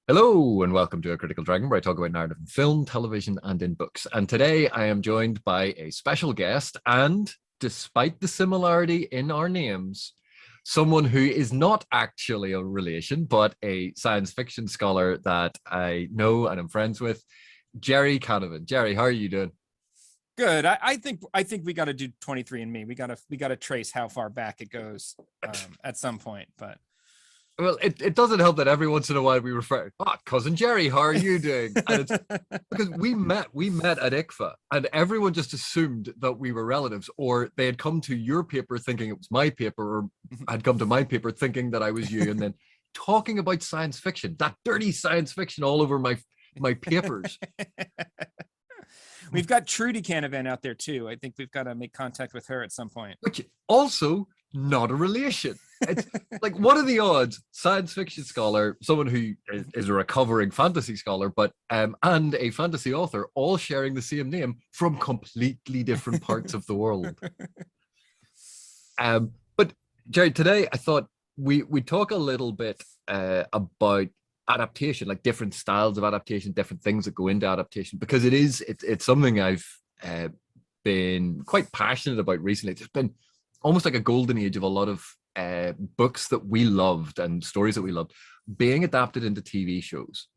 Hello and welcome to A Critical Dragon, where I talk about narrative in film, television, and in books. And today I am joined by a special guest, and despite the similarity in our names, someone who is not actually a relation, but a science fiction scholar that I know and am friends with, Gerry Canavan. Gerry, how are you doing? Good. I think we got to do 23andMe. We got to trace how far back it goes at some point. But Well, it doesn't help that every once in a while we refer, cousin Gerry, how are you doing? And it's because we met at ICFA, and everyone just assumed that we were relatives, or they had come to your paper thinking it was my paper, or had come to my paper thinking that I was you, and then talking about science fiction, that dirty science fiction all over my papers. we've got Trudy Canavan out there too. I think we've got to make contact with her at some point. Which also not a relation. It's like, what are the odds? Science fiction scholar, someone who is a recovering fantasy scholar, but and a fantasy author, all sharing the same name from completely different parts of the world. But Gerry, today I thought we talk a little bit about adaptation, like different styles of adaptation, different things that go into adaptation, because it's something I've been quite passionate about recently. It's been almost like a golden age of a lot of books that we loved and stories that we loved being adapted into TV shows.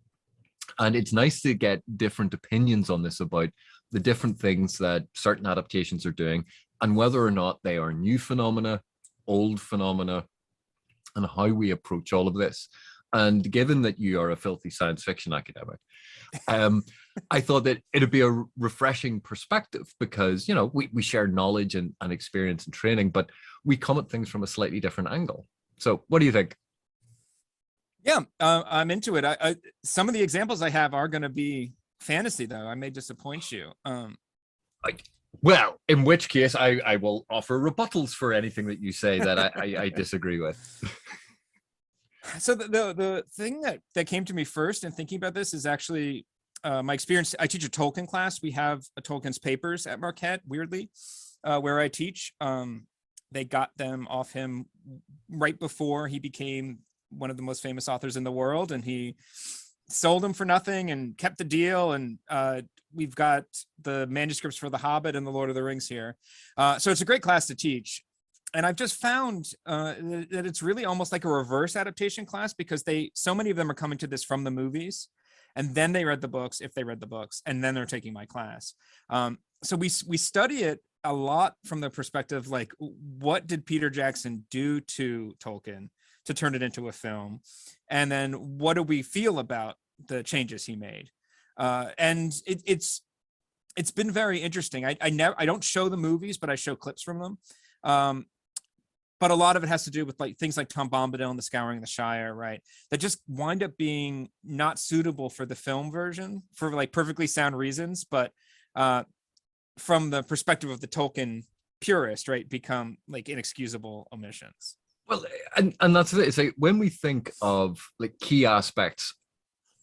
And it's nice to get different opinions on this about the different things that certain adaptations are doing and whether or not they are new phenomena, old phenomena, and how we approach all of this. And given that you are a filthy science fiction academic, I thought that it'd be a refreshing perspective because, we share knowledge and experience and training, but we come at things from a slightly different angle. So what do you think? Yeah, I'm into it. Some of the examples I have are going to be fantasy, though. I may disappoint you. Well, in which case I will offer rebuttals for anything that you say that I disagree with. So the thing that came to me first in thinking about this is actually my experience. I teach a Tolkien class. We have a Tolkien's papers at Marquette, weirdly, where I teach. They got them off him right before he became one of the most famous authors in the world, and he sold them for nothing and kept the deal. And we've got the manuscripts for The Hobbit and The Lord of the Rings here. So it's a great class to teach. And I've just found that it's really almost like a reverse adaptation class, because so many of them are coming to this from the movies, and then they read the books, if they read the books, and then they're taking my class. So we study it a lot from the perspective, like, what did Peter Jackson do to Tolkien to turn it into a film? And then what do we feel about the changes he made? And it's been very interesting. I don't show the movies, but I show clips from them. But a lot of it has to do with like things like Tom Bombadil and the Scouring of the Shire, right? That just wind up being not suitable for the film version for like perfectly sound reasons, but from the perspective of the Tolkien purist, right, become like inexcusable omissions. Well, and that's it. It's like when we think of like key aspects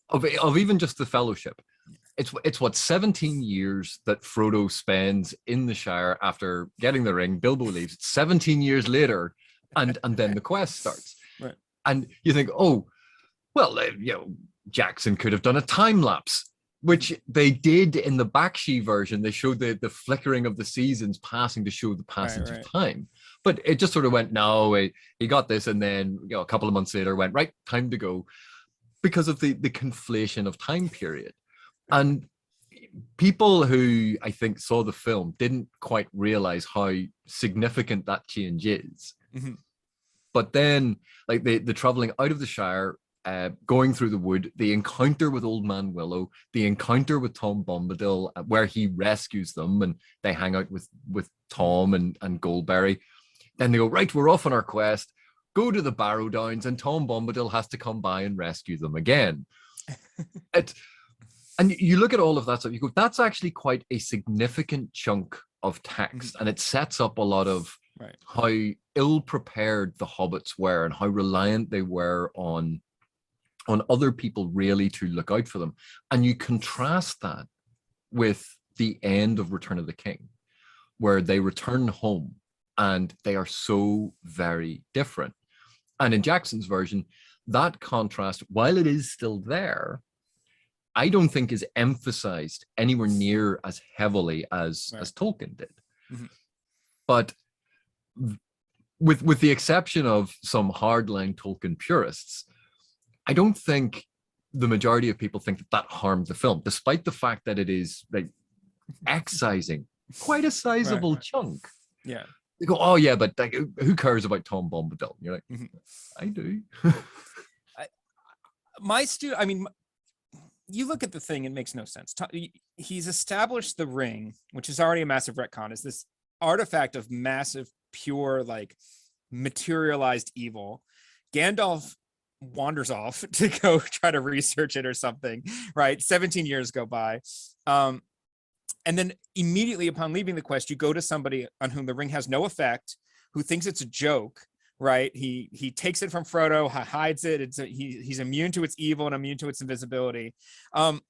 of even just the Fellowship, it's what 17 years that Frodo spends in the Shire after getting the ring. Bilbo leaves. It's 17 years later, and then the quest starts. Right. And you think, oh, well, Jackson could have done a time lapse, which they did in the Bakshi version. They showed the flickering of the seasons passing to show the passage of time. But it just sort of went, no, he got this, and then a couple of months later went, right, time to go, because of the conflation of time period. And people who I think saw the film didn't quite realize how significant that change is. Mm-hmm. But then, like the traveling out of the Shire, going through the wood, the encounter with Old Man Willow, the encounter with Tom Bombadil, where he rescues them and they hang out with Tom and Goldberry. Then they go, right, we're off on our quest, go to the Barrow Downs, and Tom Bombadil has to come by and rescue them again. And you look at all of that stuff, you go, that's actually quite a significant chunk of text. And it sets up a lot of how ill-prepared the hobbits were and how reliant they were on other people really to look out for them. And you contrast that with the end of Return of the King, where they return home and they are so very different. And in Jackson's version, that contrast, while it is still there, I don't think is emphasized anywhere near as heavily as Tolkien did. Mm-hmm. But with the exception of some hardline Tolkien purists, I don't think the majority of people think that harmed the film, despite the fact that it is like excising quite a sizable chunk. Yeah. They go, oh yeah, but like, who cares about Tom Bombadil? And you're like, I do. You look at the thing, it makes no sense. He's established the ring, which is already a massive retcon, is this artifact of massive, pure, like materialized evil. Gandalf wanders off to go try to research it or something, right? 17 years go by. And then immediately upon leaving the quest, you go to somebody on whom the ring has no effect, who thinks it's a joke, right? He takes it from Frodo, hides it. He's immune to its evil and immune to its invisibility. And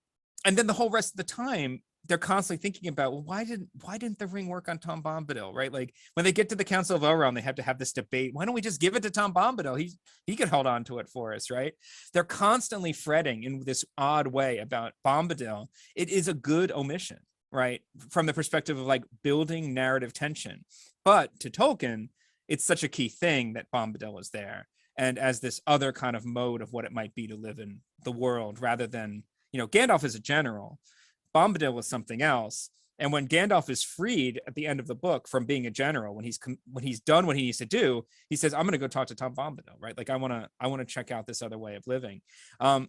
then the whole rest of the time, they're constantly thinking about, well, why didn't the ring work on Tom Bombadil, right? Like when they get to the Council of Elrond, they have to have this debate. Why don't we just give it to Tom Bombadil? He could hold on to it for us, right? They're constantly fretting in this odd way about Bombadil. It is a good omission, right? From the perspective of like building narrative tension. But to Tolkien, it's such a key thing that Bombadil is there. And as this other kind of mode of what it might be to live in the world, rather than, Gandalf is a general, Bombadil was something else. And when Gandalf is freed at the end of the book from being a general, when he's done what he needs to do, he says, I'm going to go talk to Tom Bombadil, right? Like I want to check out this other way of living. And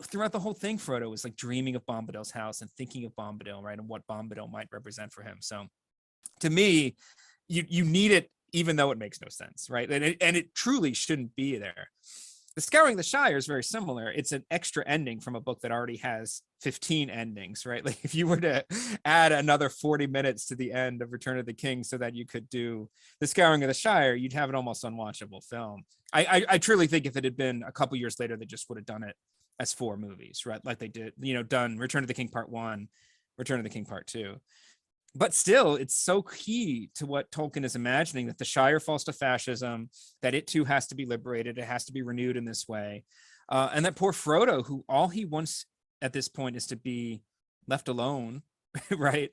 throughout the whole thing, Frodo was like dreaming of Bombadil's house and thinking of Bombadil, right? And what Bombadil might represent for him. So to me, you need it, even though it makes no sense, right? And it truly shouldn't be there. The Scouring the Shire is very similar. It's an extra ending from a book that already has 15 endings, right? Like if you were to add another 40 minutes to the end of Return of the King so that you could do The Scouring of the Shire, you'd have an almost unwatchable film. I truly think if it had been a couple years later, they just would have done it as 4 movies, right? Like they did, done Return of the King Part 1, Return of the King Part 2. But still, it's so key to what Tolkien is imagining, that the Shire falls to fascism, that it too has to be liberated, it has to be renewed in this way. And that poor Frodo, who all he wants at this point is to be left alone, right?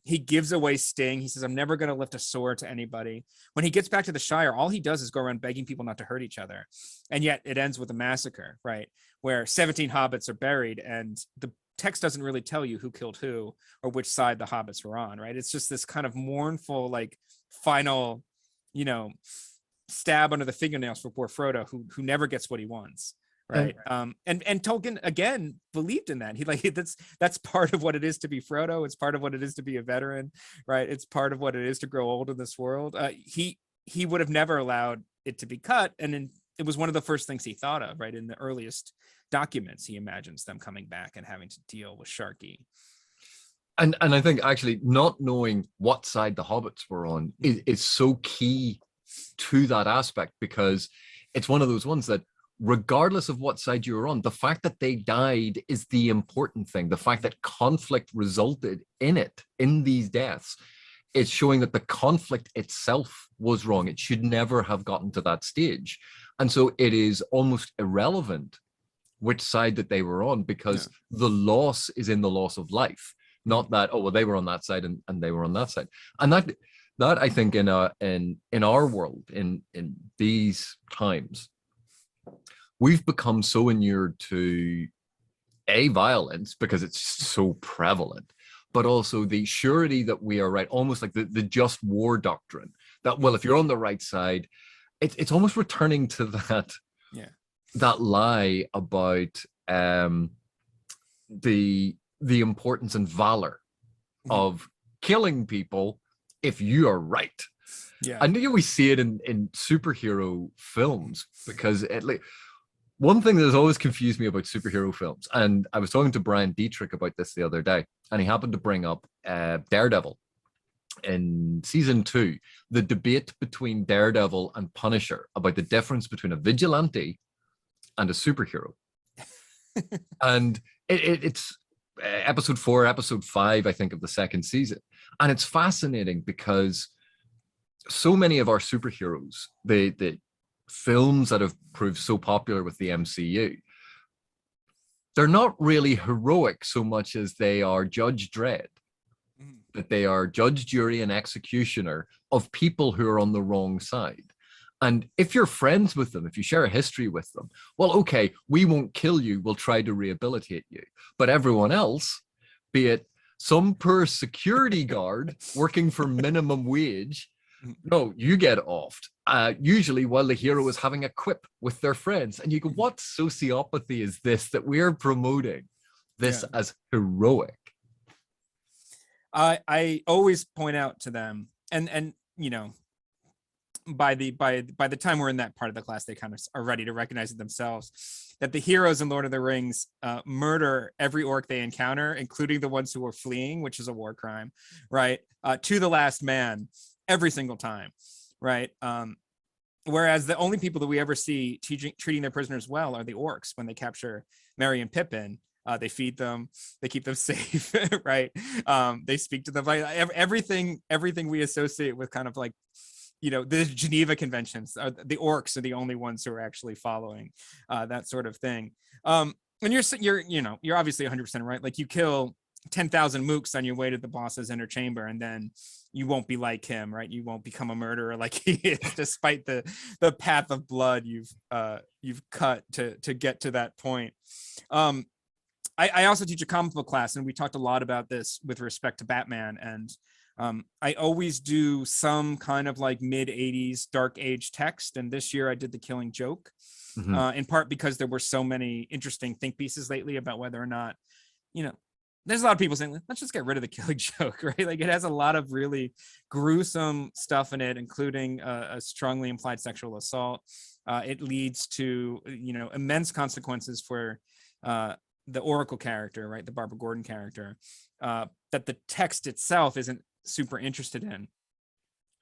He gives away Sting. He says, I'm never going to lift a sword to anybody. When he gets back to the Shire, all he does is go around begging people not to hurt each other. And yet it ends with a massacre, right? Where 17 hobbits are buried, and the text doesn't really tell you who killed who or which side the hobbits were on, right? It's just this kind of mournful, like final, stab under the fingernails for poor Frodo, who never gets what he wants, right? And Tolkien again believed in that. He that's part of what it is to be Frodo. It's part of what it is to be a veteran, right? It's part of what it is to grow old in this world. He would have never allowed it to be cut, and it was one of the first things he thought of, right? In the earliest documents, he imagines them coming back and having to deal with Sharky. And I think actually not knowing what side the hobbits were on is so key to that aspect, because it's one of those ones that regardless of what side you're on, the fact that they died is the important thing. The fact that conflict resulted in these deaths, it's showing that the conflict itself was wrong. It should never have gotten to that stage. And so it is almost irrelevant which side that they were on, because the loss is in the loss of life, not that, oh, well, they were on that side and they were on that side. And that I think in our world, in these times, we've become so inured to violence because it's so prevalent, but also the surety that we are right, almost like the just war doctrine, that, well, if you're on the right side, it's almost returning to that lie about the importance and valor of killing people if you are right. Yeah. And we see it in superhero films, because one thing that has always confused me about superhero films, and I was talking to Brian Dietrich about this the other day, and he happened to bring up Daredevil in season 2, the debate between Daredevil and Punisher about the difference between a vigilante and a superhero. And it's episode 4, episode 5, I think, of the second season. And it's fascinating because so many of our superheroes, films that have proved so popular with the MCU, they're not really heroic so much as they are Judge Dredd, that they are judge, jury, and executioner of people who are on the wrong side. And if you're friends with them, if you share a history with them, well, okay, we won't kill you, we'll try to rehabilitate you. But everyone else, be it some poor security guard working for minimum wage, no, you get offed. Usually while the hero is having a quip with their friends. And you go, what sociopathy is this that we're promoting this as heroic? I always point out to them, and you know, by the time we're in that part of the class, they kind of are ready to recognize it themselves, that the heroes in Lord of the Rings murder every orc they encounter, including the ones who are fleeing, which is a war crime, right? To the last man, every single time, right? Whereas the only people that we ever see treating their prisoners well are the orcs when they capture Merry and Pippin. They feed them, they keep them safe, right? They speak to them. Like everything we associate with kind of like, you know, the Geneva Conventions, the orcs are the only ones who are actually following that sort of thing. And you're obviously 100% right. Like you kill 10,000 mooks on your way to the boss's inner chamber, and then you won't be like him, right? You won't become a murderer like he is, despite the path of blood you've cut to get to that point. I also teach a comic book class, and we talked a lot about this with respect to Batman. And I always do some kind of like mid-'80s dark age text. And this year I did The Killing Joke, in part because there were so many interesting think pieces lately about whether or not, you know, there's a lot of people saying, let's just get rid of The Killing Joke, right? Like it has a lot of really gruesome stuff in it, including a strongly implied sexual assault. It leads to, you know, immense consequences for the Oracle character, right? The Barbara Gordon character, that the text itself isn't super interested in.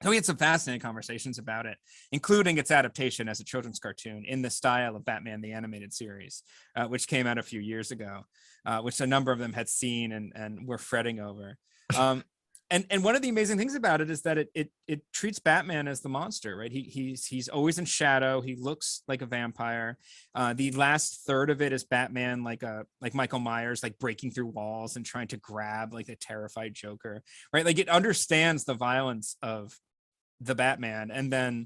So we had some fascinating conversations about it, including its adaptation as a children's cartoon in the style of Batman the Animated Series, which came out a few years ago, which a number of them had seen and were fretting over. And one of the amazing things about it is that it treats Batman as the monster, right? He's always in shadow. He looks like a vampire. The last third of it is Batman like Michael Myers, like breaking through walls and trying to grab like a terrified Joker, right? Like it understands the violence of the Batman, and then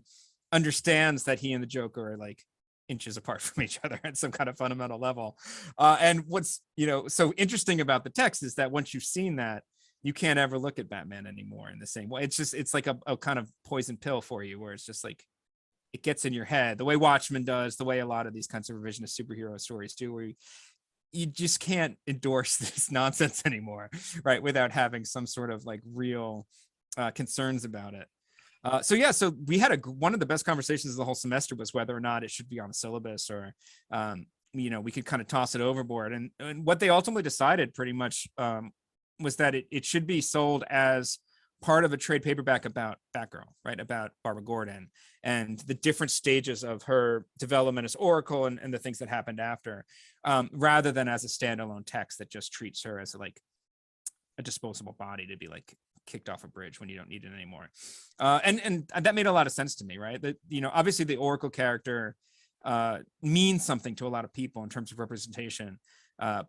understands that he and the Joker are like inches apart from each other at some kind of fundamental level. And what's, you know, so interesting about the text is that once you've seen that, you can't ever look at Batman anymore in the same way. It's like a kind of poison pill for you, where it's just like, it gets in your head the way Watchmen does, the way a lot of these kinds of revisionist superhero stories do, where you just can't endorse this nonsense anymore, right? Without having some sort of like real concerns about it. So we had one of the best conversations of the whole semester was whether or not it should be on a syllabus, or, you know, we could kind of toss it overboard. And what they ultimately decided pretty much was that it should be sold as part of a trade paperback about Batgirl, right? About Barbara Gordon and the different stages of her development as Oracle and the things that happened after, rather than as a standalone text that just treats her as like a disposable body to be like kicked off a bridge when you don't need it anymore. And that made a lot of sense to me, right? That, you know, obviously the Oracle character means something to a lot of people in terms of representation.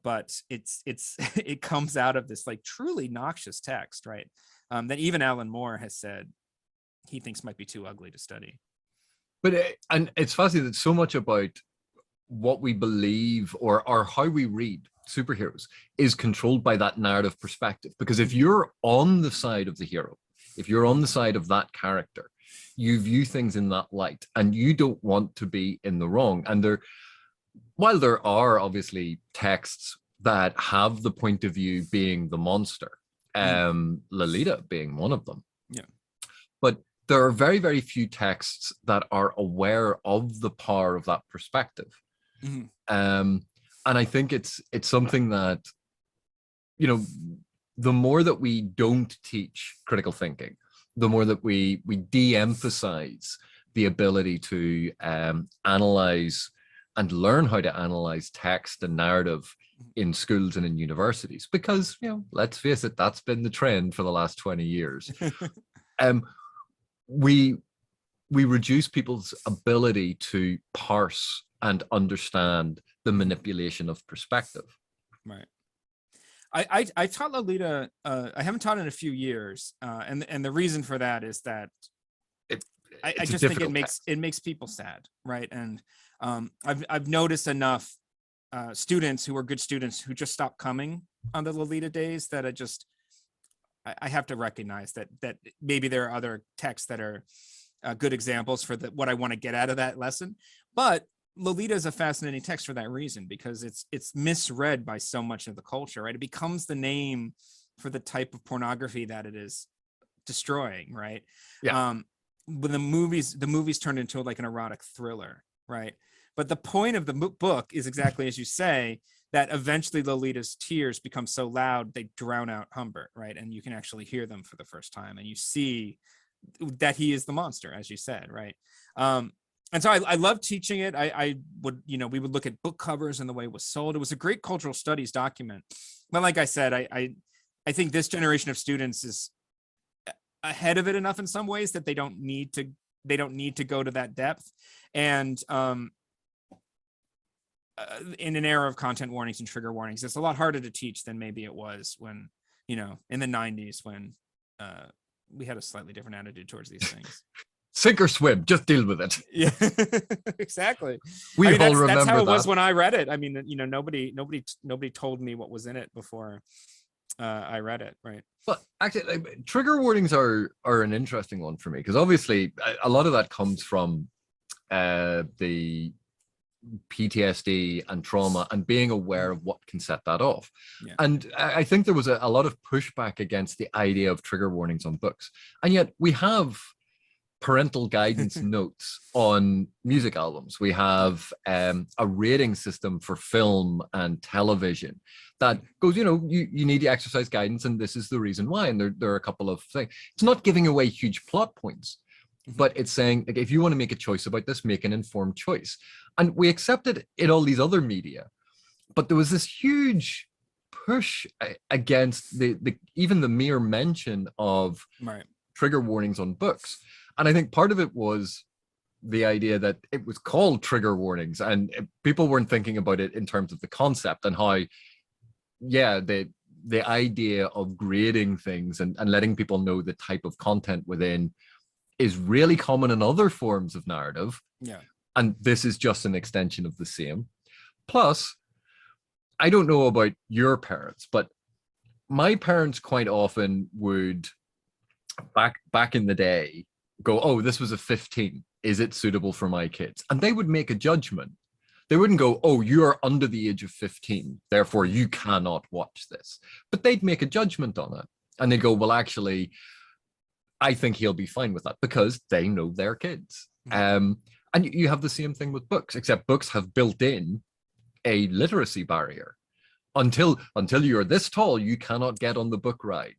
But it comes out of this like truly noxious text, right? That even Alan Moore has said he thinks might be too ugly to study. But and it's fascinating that so much about what we believe or how we read superheroes is controlled by that narrative perspective. Because if you're on the side of the hero, if you're on the side of that character, you view things in that light, and you don't want to be in the wrong. And while there are obviously texts that have the point of view being the monster, Lolita being one of them. Yeah. But there are very, very few texts that are aware of the power of that perspective. And I think it's something that, you know, the more that we don't teach critical thinking, the more that we de-emphasize the ability to analyze and learn how to analyze text and narrative in schools and in universities, because, you know, let's face it, that's been the trend for the last 20 years. We we reduce people's ability to parse and understand the manipulation of perspective. Right. I taught Lolita. I haven't taught in a few years, and the reason for that is that I just think it makes people sad, right? And I've noticed enough students who are good students who just stop coming on the Lolita days that I have to recognize that maybe there are other texts that are good examples for what I want to get out of that lesson. But Lolita is a fascinating text for that reason, because it's misread by so much of the culture, right? It becomes the name for the type of pornography that it is destroying, right? Yeah. When the movies turned into like an erotic thriller, right? But the point of the book is exactly as you say, that eventually Lolita's tears become so loud they drown out Humbert, right? And you can actually hear them for the first time, and you see that he is the monster, as you said, right? And so I love teaching it. I would, we would look at book covers and the way it was sold. It was a great cultural studies document. But like I said, I think this generation of students is ahead of it enough in some ways that they don't need to go to that depth. And in an era of content warnings and trigger warnings, it's a lot harder to teach than maybe it was when, in the 90s, when we had a slightly different attitude towards these things. Sink or swim, just deal with it. Yeah, exactly. That's how it was when I read it. I mean, nobody told me what was in it before I read it, right? But actually, trigger warnings are an interesting one for me, because obviously a lot of that comes from the PTSD and trauma and being aware of what can set that off. Yeah. And I think there was a lot of pushback against the idea of trigger warnings on books. And yet we have parental guidance notes on music albums. We have a rating system for film and television that goes, you need to exercise guidance, and this is the reason why. And there are a couple of things. It's not giving away huge plot points, but it's saying, like, if you want to make a choice about this, make an informed choice. And we accepted in all these other media, but there was this huge push against even the mere mention of trigger warnings on books. And I think part of it was the idea that it was called trigger warnings, and people weren't thinking about it in terms of the concept and how, the idea of grading things and letting people know the type of content within is really common in other forms of narrative. Yeah. And this is just an extension of the same. Plus, I don't know about your parents, but my parents quite often would, back in the day, go, oh, this was a 15. Is it suitable for my kids? And they would make a judgment. They wouldn't go, oh, you are under the age of 15, therefore you cannot watch this. But they'd make a judgment on it. And they'd go, well, actually, I think he'll be fine with that, because they know their kids. And you have the same thing with books, except books have built in a literacy barrier. Until you're this tall, you cannot get on the book ride.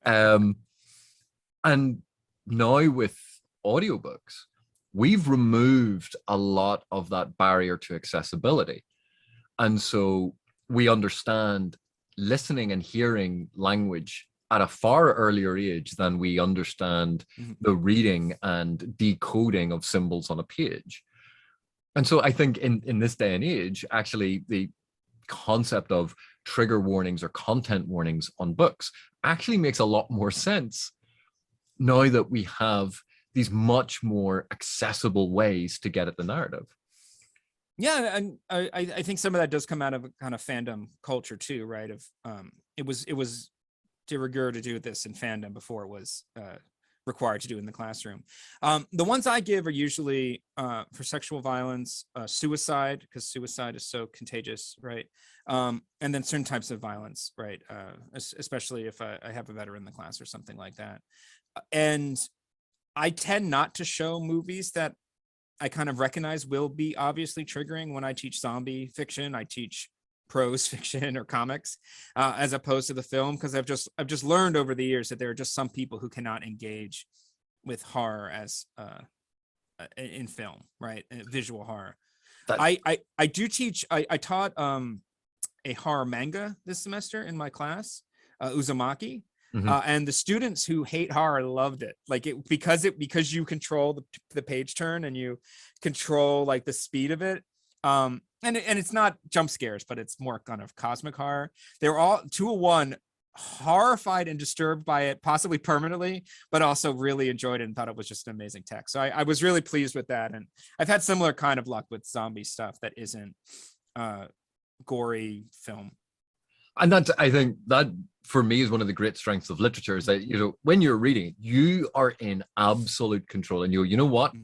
And now with audiobooks, we've removed a lot of that barrier to accessibility. And so we understand listening and hearing language at a far earlier age than we understand the reading and decoding of symbols on a page. And so I think in this day and age, actually, the concept of trigger warnings or content warnings on books actually makes a lot more sense now that we have these much more accessible ways to get at the narrative. Yeah, and I think some of that does come out of a kind of fandom culture too, right? Of it was de rigueur to do this in fandom before it was required to do in the classroom. The ones I give are usually for sexual violence, suicide, because suicide is so contagious, right? And then certain types of violence, right? Especially if I have a veteran in the class or something like that. And I tend not to show movies that I kind of recognize will be obviously triggering. When I teach zombie fiction, I teach prose fiction or comics as opposed to the film, because I've just learned over the years that there are just some people who cannot engage with horror as in film, right? Visual horror. I do teach. I taught a horror manga this semester in my class, Uzumaki. And the students who hate horror loved it, like it because you control the page turn and you control like the speed of it. And it's not jump scares, but it's more kind of cosmic horror. They were all 201 horrified and disturbed by it, possibly permanently, but also really enjoyed it and thought it was just an amazing text. So I was really pleased with that. And I've had similar kind of luck with zombie stuff that isn't gory film. And that's, I think that for me is one of the great strengths of literature, is that, you know, when you're reading, you are in absolute control, and you know what?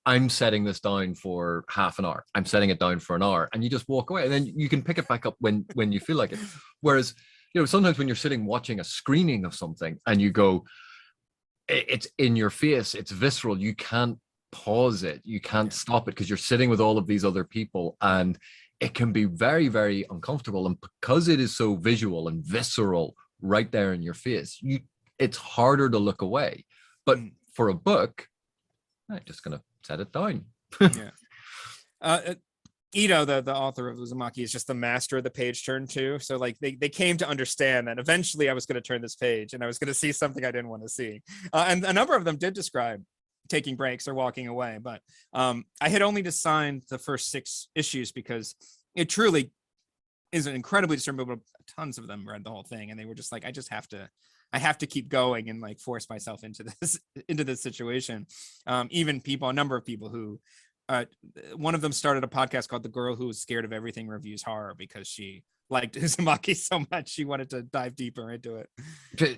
I'm setting this down for half an hour. I'm setting it down for an hour, and you just walk away, and then you can pick it back up when you feel like it. Whereas, you know, sometimes when you're sitting watching a screening of something and you go, it's in your face, it's visceral, you can't pause it, you can't stop it, because you're sitting with all of these other people, and it can be very, very uncomfortable. And because it is so visual and visceral right there in your face, it's harder to look away. But for a book, I'm just gonna set it down. Ito, the author of Uzumaki, is just the master of the page turn too. So like they came to understand that eventually I was going to turn this page and I was going to see something I didn't want to see. And a number of them did describe taking breaks or walking away, but I had only assigned the first 6 issues because it truly is an incredibly disturbing book. Tons of them read the whole thing, and they were just like, I have to keep going and like force myself into this situation. Even a number of people who, one of them started a podcast called The Girl Who Was Scared of Everything Reviews Horror because she liked Uzumaki so much she wanted to dive deeper into it.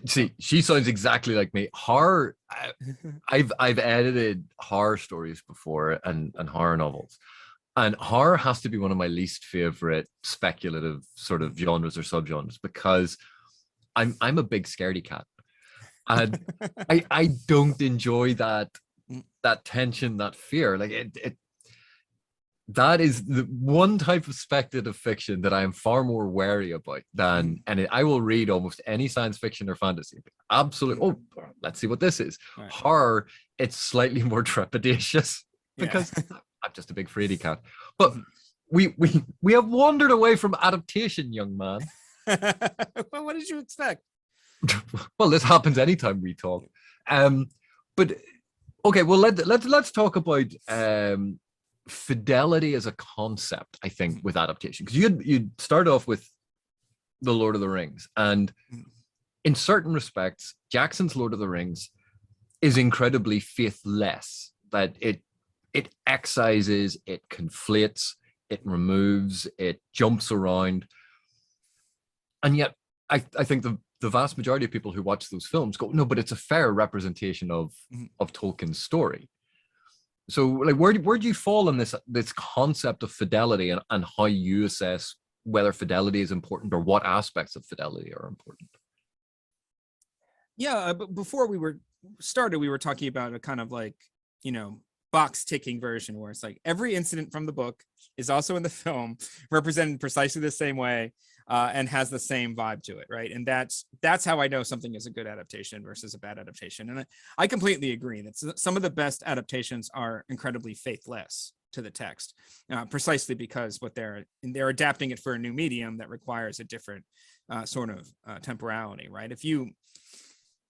See, she sounds exactly like me. Horror, I've edited horror stories before and horror novels, and horror has to be one of my least favorite speculative sort of genres or subgenres, because I'm a big scaredy cat, and I don't enjoy that tension, that fear. Like it that is the one type of speculative fiction that I am far more wary about than, and I will read almost any science fiction or fantasy. Absolutely. Oh, let's see what this is. Right. Horror, it's slightly more trepidatious because I'm just a big fraidy cat. But we have wandered away from adaptation, young man. Well, what did you expect? Well, this happens anytime we talk. But okay, well let's talk about fidelity as a concept, I think, with adaptation, because you'd start off with the Lord of the Rings, and in certain respects Jackson's Lord of the Rings is incredibly faithless, that it excises, it conflates, it removes, it jumps around, and yet I think the vast majority of people who watch those films go, no, but it's a fair representation of Tolkien's story. So like where do you fall in this concept of fidelity, and how you assess whether fidelity is important, or what aspects of fidelity are important? Yeah, but before we were talking about a kind of like, you know, box ticking version where it's like every incident from the book is also in the film, represented precisely the same way, and has the same vibe to it, right? And that's how I know something is a good adaptation versus a bad adaptation. And I completely agree that some of the best adaptations are incredibly faithless to the text, precisely because they're adapting it for a new medium that requires a different sort of temporality, right?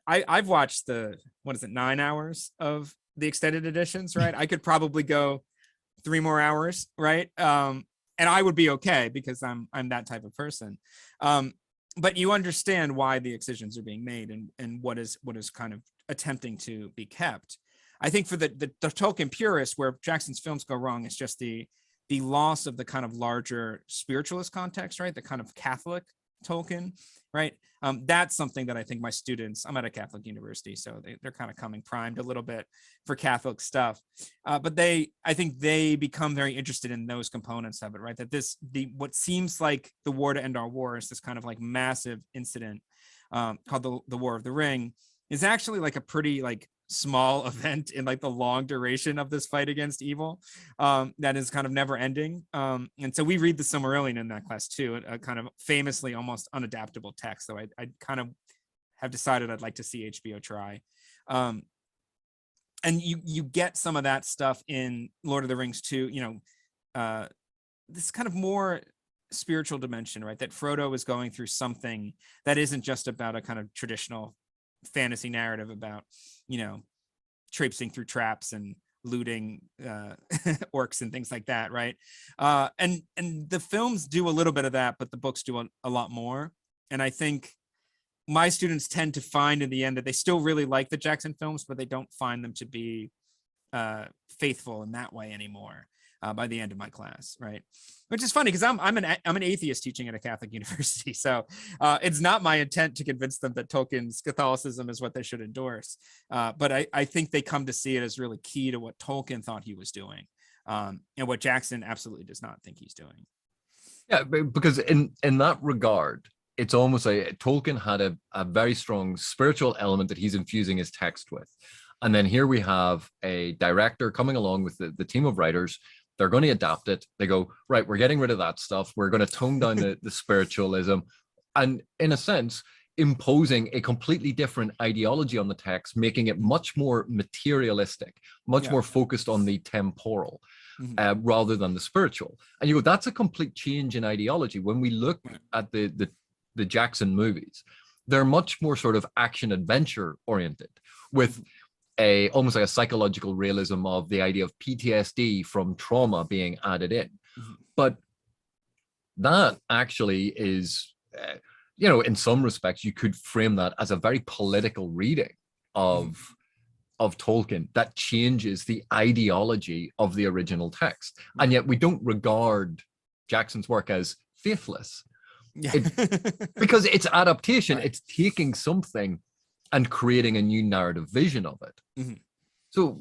I've watched 9 hours of the extended editions, right? I could probably go 3 more hours, right? And I would be okay because I'm that type of person. But you understand why the excisions are being made and what is kind of attempting to be kept. I think for the Tolkien purists, where Jackson's films go wrong is just the loss of the kind of larger spiritualist context, right? The kind of Catholic Tolkien, right? That's something that I think my students, I'm at a Catholic university, so they're kind of coming primed a little bit for Catholic stuff. But I think they become very interested in those components of it, right? That what seems like the war to end our war is this kind of like massive incident called the War of the Ring, is actually like a pretty like small event in like the long duration of this fight against evil that is kind of never ending. And so we read the Silmarillion in that class too, a kind of famously almost unadaptable text. So I kind of have decided I'd like to see HBO try. And you get some of that stuff in Lord of the Rings too, you know, this kind of more spiritual dimension, right? That Frodo is going through something that isn't just about a kind of traditional fantasy narrative about, traipsing through traps and looting orcs and things like that, right? And the films do a little bit of that, but the books do a lot more. And I think my students tend to find in the end that they still really like the Jackson films, but they don't find them to be faithful in that way anymore by the end of my class, right? Which is funny because I'm an atheist teaching at a Catholic university, so it's not my intent to convince them that Tolkien's Catholicism is what they should endorse. But I think they come to see it as really key to what Tolkien thought he was doing, and what Jackson absolutely does not think he's doing. Yeah, because in that regard, it's almost like Tolkien had a very strong spiritual element that he's infusing his text with. And then here we have a director coming along with the team of writers. They're going to adapt it. They go, right, we're getting rid of that stuff. We're going to tone down the spiritualism. And in a sense, imposing a completely different ideology on the text, making it much more materialistic, much more focused on the temporal. Rather than the spiritual. And you go, that's a complete change in ideology. When we look at the Jackson movies, they're much more sort of action adventure oriented, with almost like a psychological realism of the idea of PTSD from trauma being added in. But that actually is, in some respects, you could frame that as a very political reading of Tolkien that changes the ideology of the original text. And yet we don't regard Jackson's work as faithless. Because it's adaptation. Right. It's taking something and creating a new narrative vision of it. So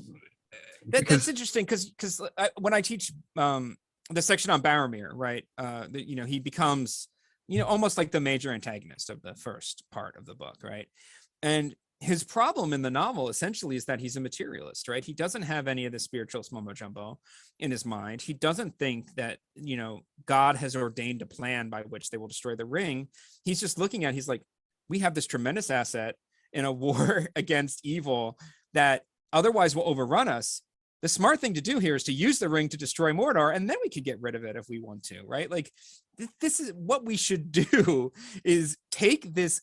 that's interesting because when I teach the section on Boromir, right, he becomes almost like the major antagonist of the first part of the book, right? And his problem in the novel essentially is that he's a materialist, right? He doesn't have any of the spiritualist mumbo jumbo in his mind. He doesn't think that, God has ordained a plan by which they will destroy the ring. He's just he's like, we have this tremendous asset in a war against evil that otherwise will overrun us. The smart thing to do here is to use the ring to destroy Mordor, and then we could get rid of it if we want to, right? Like, this is what we should do, is take this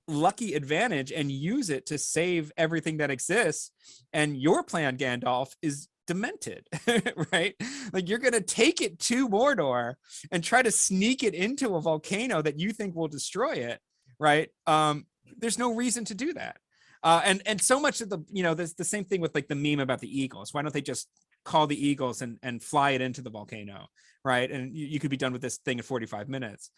lucky advantage and use it to save everything that exists. And your plan, Gandalf, is demented, right? Like, you're going to take it to Mordor and try to sneak it into a volcano that you think will destroy it, right? There's no reason to do that. And so much of the, there's the same thing with like the meme about the eagles. Why don't they just call the eagles and fly it into the volcano, right? And you could be done with this thing in 45 minutes.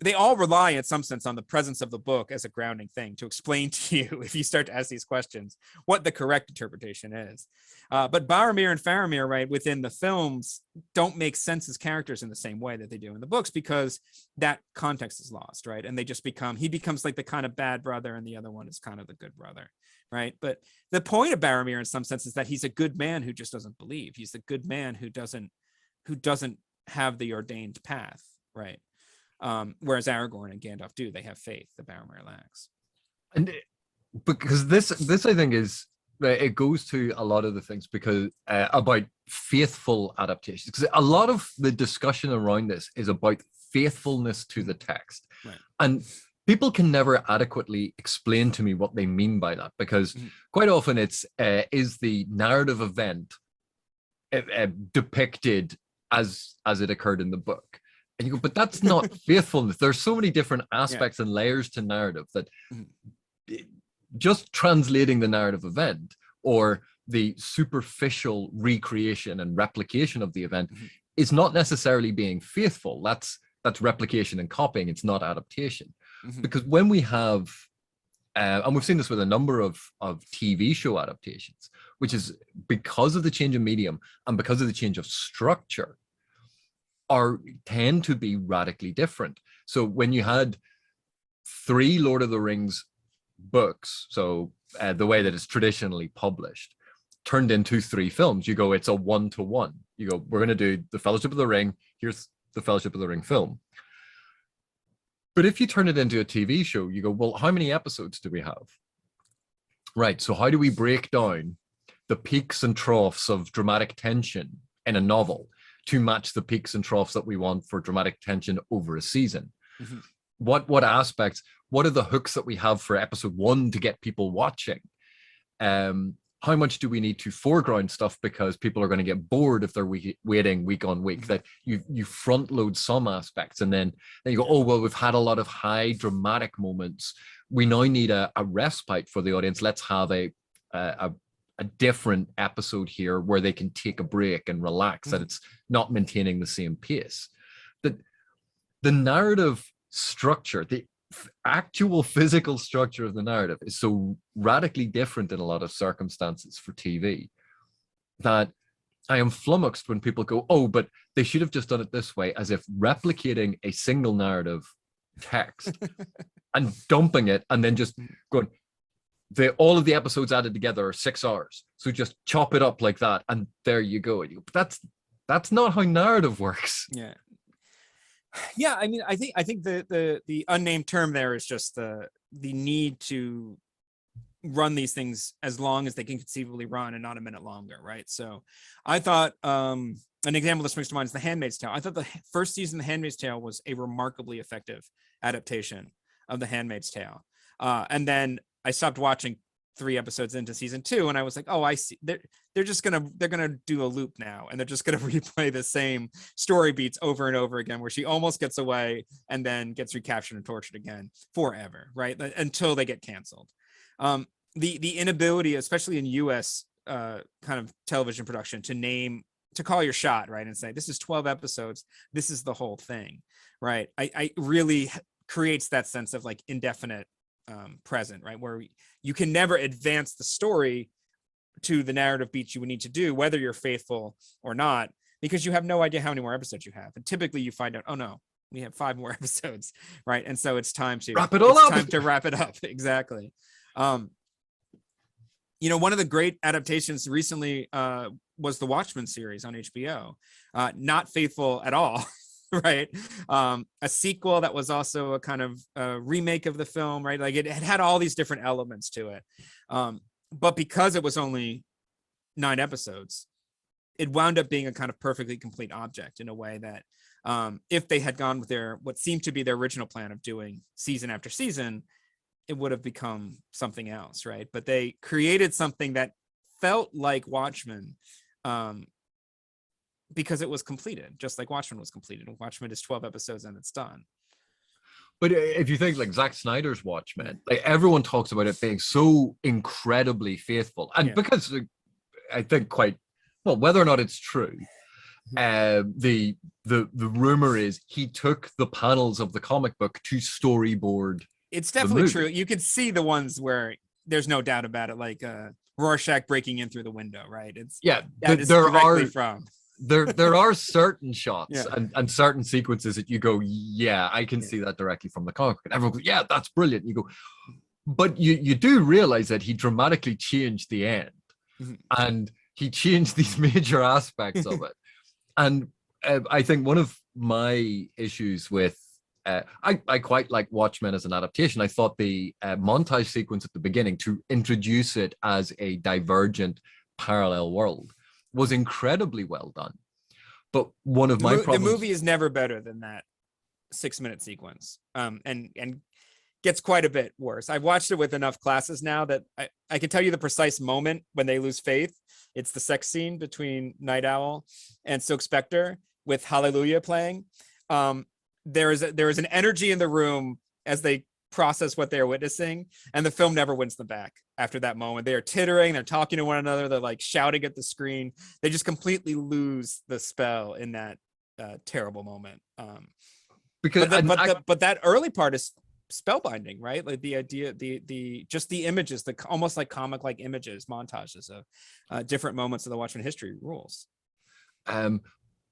They all rely in some sense on the presence of the book as a grounding thing to explain to you, if you start to ask these questions, what the correct interpretation is. But Boromir and Faramir, right, within the films don't make sense as characters in the same way that they do in the books, because that context is lost, right? And they just he becomes like the kind of bad brother, and the other one is kind of the good brother, right? But the point of Boromir in some sense is that he's a good man who just doesn't believe. He's the good man who doesn't have the ordained path, right? Whereas Aragorn and Gandalf do. They have faith that Boromir lacks. And because this I think is, it goes to a lot of the things because about faithful adaptations, because a lot of the discussion around this is about faithfulness to the text. Right. And people can never adequately explain to me what they mean by that, because quite often it's is the narrative event depicted as it occurred in the book. And you go, but that's not faithfulness. There's so many different aspects and layers to narrative that just translating the narrative event or the superficial recreation and replication of the event is not necessarily being faithful. That's replication and copying. It's not adaptation. Because when we have, and we've seen this with a number of TV show adaptations, which is because of the change of medium and because of the change of structure, tend to be radically different. So when you had 3 Lord of the Rings books, so the way that it's traditionally published, turned into 3 films, you go, it's a 1-to-1. You go, we're going to do the Fellowship of the Ring, here's the Fellowship of the Ring film. But if you turn it into a TV show, you go, well, how many episodes do we have? Right, so how do we break down the peaks and troughs of dramatic tension in a novel? to match the peaks and troughs that we want for dramatic tension over a season. Mm-hmm. What aspects, what are the hooks that we have for episode 1 to get people watching? How much do we need to foreground stuff because people are going to get bored if they're waiting week on week? That you front load some aspects, and then you go, oh well, we've had a lot of high dramatic moments. We now need a respite for the audience. Let's have a different episode here where they can take a break and relax. That it's not maintaining the same pace. That the narrative structure, the actual physical structure of the narrative is so radically different in a lot of circumstances for TV that I am flummoxed when people go, oh, but they should have just done it this way, as if replicating a single narrative text and dumping it and then just going, all of the episodes added together are 6 hours. So just chop it up like that. And there you go. But that's not how narrative works. Yeah. Yeah, I mean, I think the unnamed term there is just the need to run these things as long as they can conceivably run and not a minute longer, right? So I thought an example that springs to mind is The Handmaid's Tale. I thought the first season of The Handmaid's Tale was a remarkably effective adaptation of The Handmaid's Tale. And then I stopped watching 3 episodes into season 2, and I was like, oh, I see. They're gonna do a loop now, and they're just gonna replay the same story beats over and over again, where she almost gets away and then gets recaptured and tortured again forever, right? Until they get canceled. The inability, especially in U.S. Kind of television production, to call your shot, right, and say this is 12 episodes, this is the whole thing, right? I really creates that sense of like indefinite present, right, where you can never advance the story to the narrative beats you would need to do, whether you're faithful or not, because you have no idea how many more episodes you have. And typically you find out, oh no, we have 5 more episodes, right? And so it's time to wrap it all up. Time to wrap it up. Exactly. One of the great adaptations recently was the Watchmen series on HBO. Not faithful at all. Right. A sequel that was also a kind of remake of the film, right? Like it had all these different elements to it. But because it was only 9 episodes, it wound up being a kind of perfectly complete object in a way that if they had gone with what seemed to be their original plan of doing season after season, it would have become something else, right? But they created something that felt like Watchmen, because it was completed, just like Watchmen was completed. Watchmen is 12 episodes and it's done. But if you think like Zack Snyder's Watchmen, like everyone talks about it being so incredibly faithful, and because I think quite well, whether or not it's true, the rumor is he took the panels of the comic book to storyboard. It's definitely true. You can see the ones where there's no doubt about it, like Rorschach breaking in through the window, right? There are certain shots and certain sequences that you go, I can see that directly from the comic. And everyone goes, yeah, that's brilliant. You go, but you do realize that he dramatically changed the end, and he changed these major aspects of it. And I think one of my issues with I quite like Watchmen as an adaptation. I thought the montage sequence at the beginning to introduce it as a divergent parallel world was incredibly well done. But one of my problems, the movie is never better than that 6-minute sequence, and gets quite a bit worse. I've watched it with enough classes now that I can tell you the precise moment when they lose faith. It's the sex scene between Night Owl and Silk Spectre with Hallelujah playing. There is an energy in the room as they process what they're witnessing, and the film never wins them back after that moment. They are tittering, they're talking to one another, they're like shouting at the screen. They just completely lose the spell in that terrible moment. But that early part is spellbinding, right? Like the idea, the just the images, the almost like comic like images, montages of different moments of the Watchmen history rules.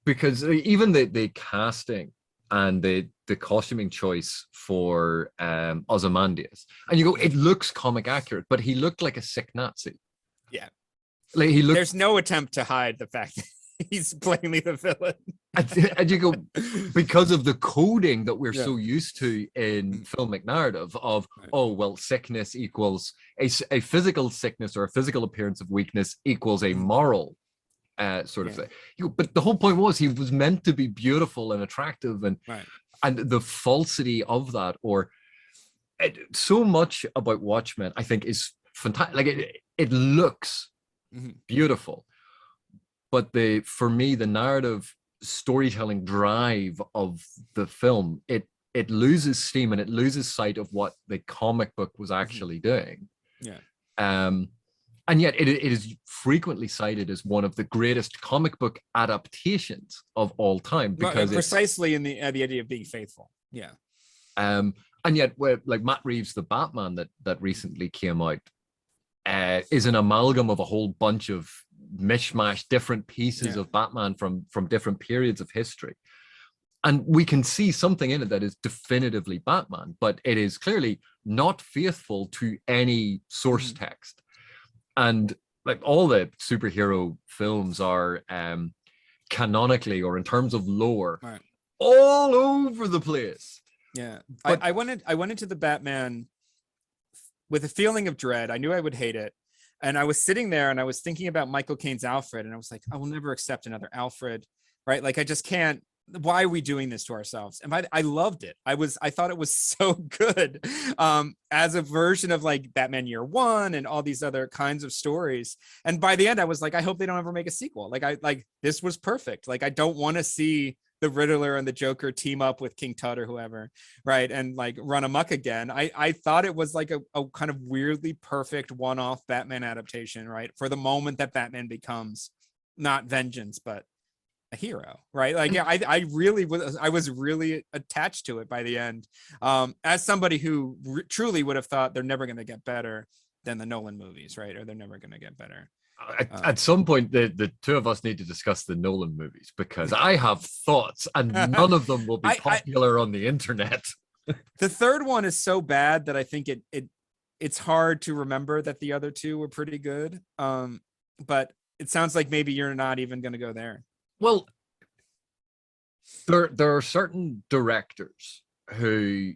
Because even the casting and the costuming choice for Ozymandias, and you go, it looks comic accurate, but he looked like a sick Nazi. Yeah, like he looked. There's no attempt to hide the fact that he's plainly the villain. And you go, because of the coding that we're so used to in filmic narrative of, oh well, sickness equals a physical sickness or a physical appearance of weakness equals a moral sort of thing. But the whole point was he was meant to be beautiful and attractive, and the falsity of that, or so much about Watchmen, I think, is fantastic. Like it looks beautiful, but for me, the narrative storytelling drive of the film, it loses steam and it loses sight of what the comic book was actually doing. And yet it is frequently cited as one of the greatest comic book adaptations of all time, because precisely in the idea of being faithful. And yet, like Matt Reeves' The Batman that recently came out is an amalgam of a whole bunch of mishmash, different pieces of Batman from different periods of history. And we can see something in it that is definitively Batman, but it is clearly not faithful to any source text. And like all the superhero films are canonically, or in terms of lore, all over the place. But I went into the Batman with a feeling of dread. I knew I would hate it. And I was sitting there and I was thinking about Michael Caine's Alfred, and I was like, I will never accept another Alfred, right? Like, I just can't. Why are we doing this to ourselves? And I loved it. I thought it was so good, as a version of like Batman Year One and all these other kinds of stories. And by the end, I was like, I hope they don't ever make a sequel. Like this was perfect. Like, I don't want to see the Riddler and the Joker team up with King Tut or whoever, right? And like run amok again. I thought it was like a kind of weirdly perfect one-off Batman adaptation, right? For the moment that Batman becomes not vengeance, but a hero, right? Like, I was really attached to it by the end, as somebody who truly would have thought they're never going to get better than the Nolan movies, right? Or they're never going to get better. At some point, the two of us need to discuss the Nolan movies, because I have thoughts and none of them will be popular on the internet. The third one is so bad that I think it's hard to remember that the other two were pretty good. But it sounds like maybe you're not even going to go there. Well, there are certain directors who,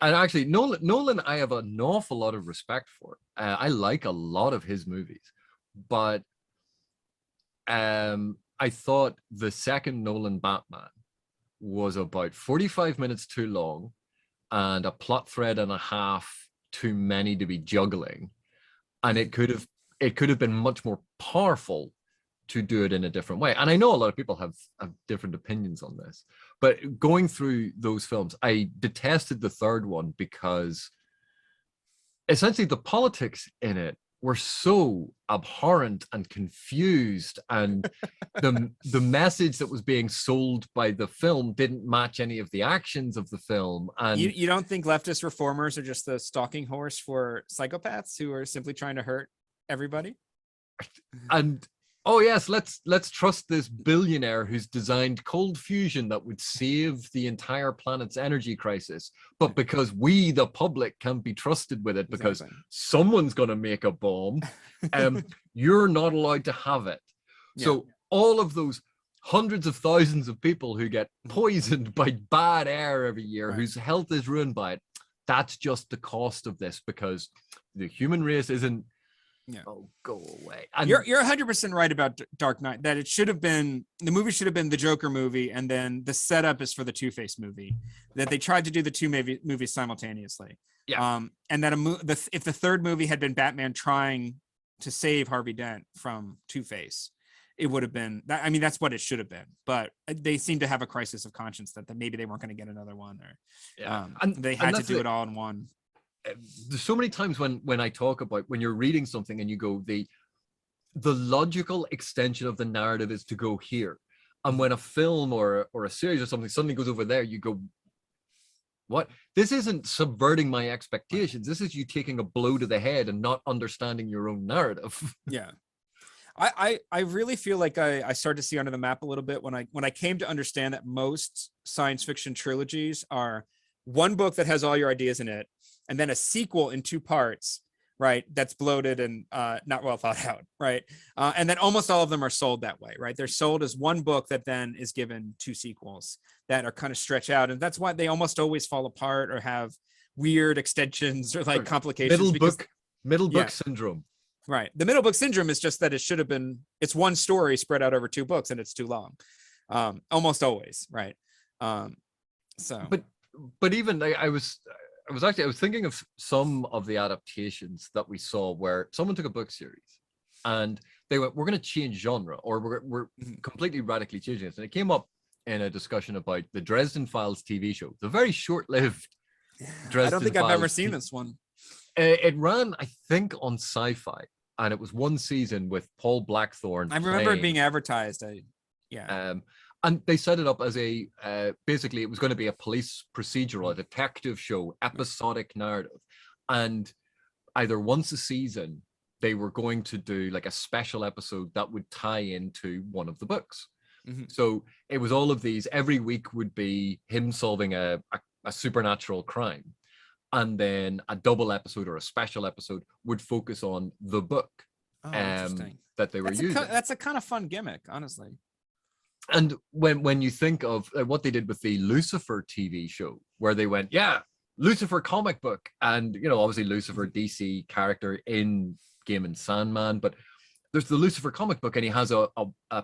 and actually Nolan I have an awful lot of respect for. I like a lot of his movies, but I thought the second Nolan Batman was about 45 minutes too long and a plot thread and a half too many to be juggling, and it could have been much more powerful to do it in a different way. And I know a lot of people have different opinions on this, but going through those films, I detested the third one because essentially the politics in it were so abhorrent and confused, and the message that was being sold by the film didn't match any of the actions of the film. And you don't think leftist reformers are just the stalking horse for psychopaths who are simply trying to hurt everybody? And oh yes, let's trust this billionaire who's designed cold fusion that would save the entire planet's energy crisis. But because we, the public, can't be trusted with it because someone's going to make a bomb, you're not allowed to have it. So all of those hundreds of thousands of people who get poisoned by bad air every year, whose health is ruined by it, that's just the cost of this, because the human race isn't. Oh, go away. And you're 100% right about Dark Knight, that the movie should have been the Joker movie, and then the setup is for the Two-Face movie, that they tried to do the two movies simultaneously. And that if the third movie had been Batman trying to save Harvey Dent from Two-Face, it would have been that. I mean, that's what it should have been, but they seem to have a crisis of conscience that maybe they weren't going to get another one, or and they had to do it all in one. There's so many times when I talk about, when you're reading something and you go, the logical extension of the narrative is to go here, and when a film or a series or something suddenly goes over there, you go, what? This isn't subverting my expectations. This is you taking a blow to the head and not understanding your own narrative. I really feel like I started to see under the map a little bit when I came to understand that most science fiction trilogies are one book that has all your ideas in it, and then a sequel in two parts, right? That's bloated and not well thought out, right? And then almost all of them are sold that way, right? They're sold as one book that then is given two sequels that are kind of stretched out, and that's why they almost always fall apart or have weird extensions or like complications. Middle book syndrome. Right. The middle book syndrome is just that it's one story spread out over 2 books and it's too long. Almost always. Right. So, but even I was thinking of some of the adaptations that we saw where someone took a book series and they went, we're going to change genre, or we're completely radically changing it. And it came up in a discussion about the Dresden Files TV show, the very short-lived Dresden I don't think Files I've ever seen this one. It ran, I think, on Sci-Fi, and it was one season with Paul Blackthorne. I remember it being advertised. And they set it up as a basically it was going to be a police procedural, a detective show, episodic narrative, and either once a season they were going to do like a special episode that would tie into one of the books. So it was all of these. Every week would be him solving a supernatural crime, and then a double episode or a special episode would focus on the book that they were using. That's a kind of fun gimmick, honestly. And when you think of what they did with the Lucifer TV show, where they went, Lucifer comic book, and obviously Lucifer DC character in Gaiman's Sandman, but there's the Lucifer comic book, and he has a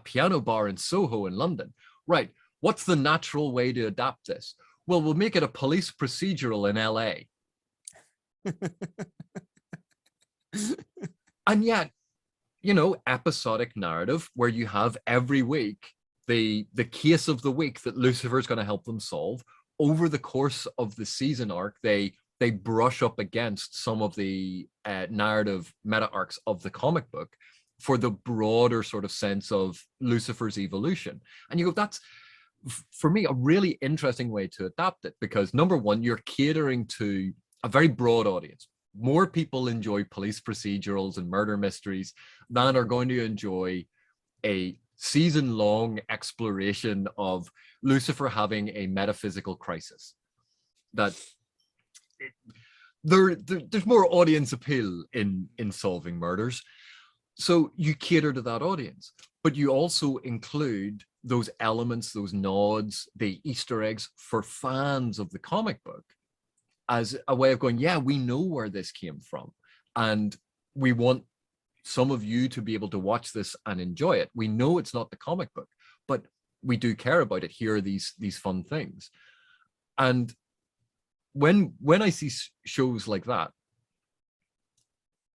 piano bar in Soho in London. Right. What's the natural way to adapt this? Well, we'll make it a police procedural in LA. And yet, episodic narrative where you have every week the case of the week that Lucifer is going to help them solve. Over the course of the season arc, they brush up against some of the narrative meta arcs of the comic book for the broader sort of sense of Lucifer's evolution. And you go, that's, for me, a really interesting way to adapt it, because number one, you're catering to a very broad audience. More people enjoy police procedurals and murder mysteries than are going to enjoy a season-long exploration of Lucifer having a metaphysical crisis. That there's more audience appeal in solving murders. So you cater to that audience, but you also include those elements, those nods, the Easter eggs for fans of the comic book as a way of going, we know where this came from, and we want some of you to be able to watch this and enjoy it. We know it's not the comic book, but we do care about it. Here are these fun things. And when I see shows like that,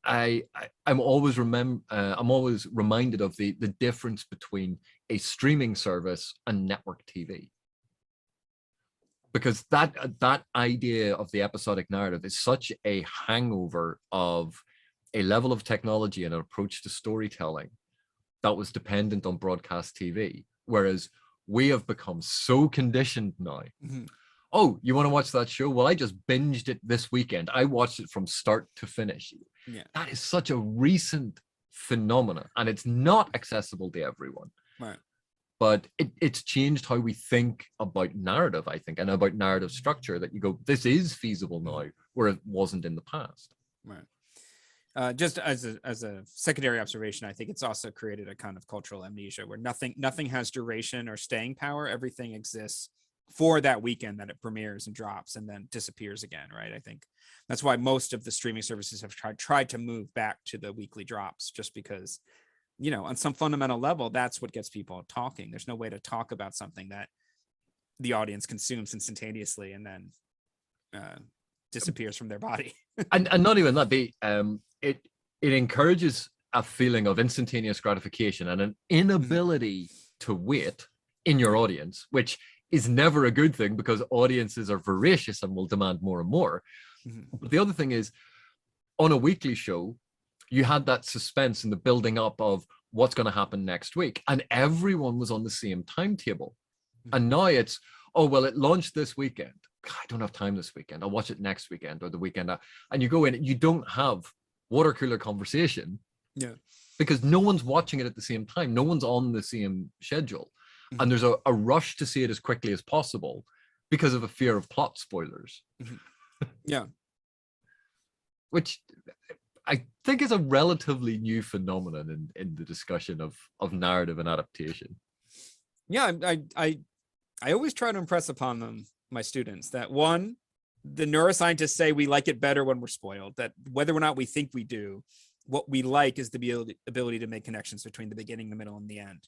I'm always reminded of the difference between a streaming service and network TV. Because that idea of the episodic narrative is such a hangover of a level of technology and an approach to storytelling that was dependent on broadcast TV. Whereas we have become so conditioned now. Oh, you want to watch that show? Well, I just binged it this weekend. I watched it from start to finish. That is such a recent phenomenon, and it's not accessible to everyone. Right. But it's changed how we think about narrative, I think, and about narrative structure, that you go, this is feasible now, where it wasn't in the past. Right. Just as a secondary observation, I think it's also created a kind of cultural amnesia where nothing has duration or staying power. Everything exists for that weekend that it premieres and drops and then disappears again, right? I think that's why most of the streaming services have tried to move back to the weekly drops, just because, on some fundamental level, that's what gets people talking. There's no way to talk about something that the audience consumes instantaneously and then disappears from their body. and not even that, it encourages a feeling of instantaneous gratification and an inability to wait in your audience, which is never a good thing, because audiences are voracious and will demand more and more. But the other thing is, on a weekly show, you had that suspense and the building up of what's going to happen next week, and everyone was on the same timetable. And now it's, oh, well, it launched this weekend. God, I don't have time this weekend. I'll watch it next weekend or the weekend. And you go in, you don't have water cooler conversation. Because no one's watching it at the same time. No one's on the same schedule. And there's a rush to see it as quickly as possible because of a fear of plot spoilers. Which I think is a relatively new phenomenon in the discussion of narrative and adaptation. I always try to impress upon them, my students, that one, the neuroscientists say we like it better when we're spoiled, that whether or not we think we do, what we like is the ability to make connections between the beginning, the middle, and the end.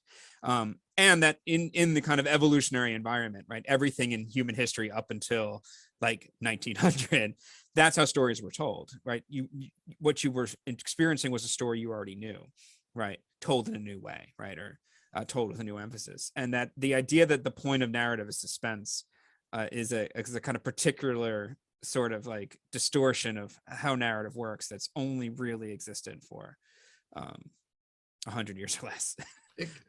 And that in the kind of evolutionary environment, right, everything in human history up until like 1900, that's how stories were told, right? What you were experiencing was a story you already knew, right, told in a new way, right, or told with a new emphasis. And that the idea that the point of narrative is suspense is a kind of particular sort of like distortion of how narrative works that's only really existed for 100 years or less.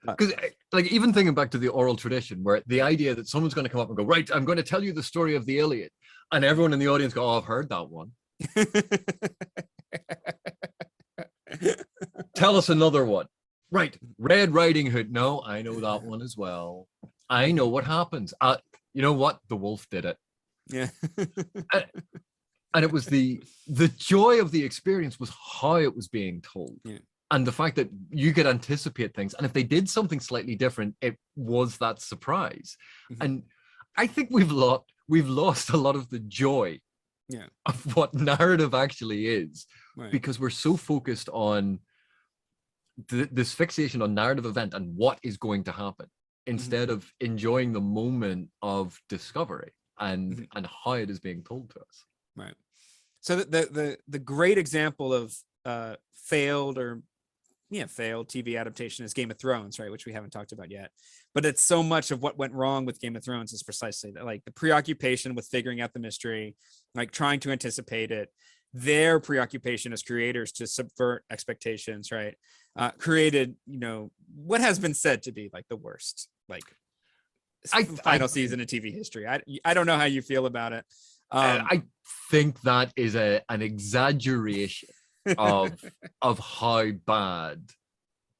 Because like even thinking back to the oral tradition, where the idea that someone's going to come up and go, right, I'm going to tell you the story of the Iliad, and everyone in the audience go, oh, I've heard that one. Tell us another one. Right, Red Riding Hood. No, I know that one as well. I know what happens. You know what? The wolf did it. Yeah. And it was the joy of the experience was how it was being told. Yeah. And the fact that you could anticipate things. And if they did something slightly different, it was that surprise. Mm-hmm. And I think we've lost a lot of the joy of what narrative actually is, right, because we're so focused on this fixation on narrative event and what is going to happen, instead of enjoying the moment of discovery and how it is being told to us. Right. So the great example of failed TV adaptation is Game of Thrones, right, which we haven't talked about yet. But it's so much of what went wrong with Game of Thrones is precisely that, like the preoccupation with figuring out the mystery, like trying to anticipate it, their preoccupation as creators to subvert expectations, right, created, what has been said to be like the worst, like final season of TV history. I don't know how you feel about it. I think that is an exaggeration of how bad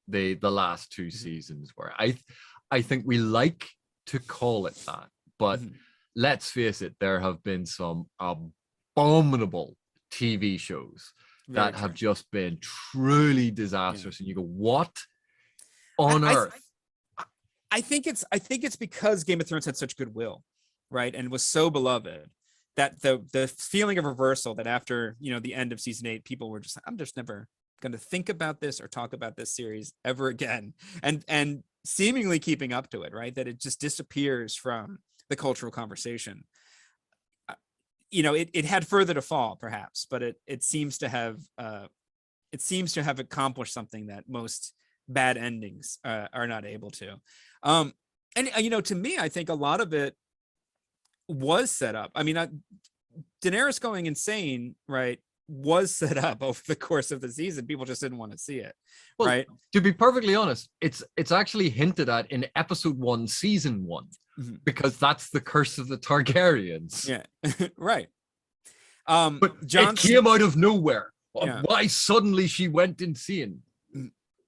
the last two seasons were. I think we like to call it that, but let's face it, there have been some abominable TV shows that have just been truly disastrous, and you go, what on earth? I think it's because Game of Thrones had such goodwill, right, and was so beloved that the feeling of reversal that after the end of season 8, people were just, I'm just never going to think about this or talk about this series ever again, and seemingly keeping up to it, right, that it just disappears from the cultural conversation. It had further to fall, perhaps, but it seems to have accomplished something that most bad endings are not able to. And to me, I think a lot of it was set up. I mean, Daenerys going insane, right, was set up over the course of the season. People just didn't want to see it, well, right? To be perfectly honest, it's actually hinted at in episode 1, season 1, because that's the curse of the Targaryens. Yeah, right. But it came out of nowhere. Yeah. Why suddenly she went insane?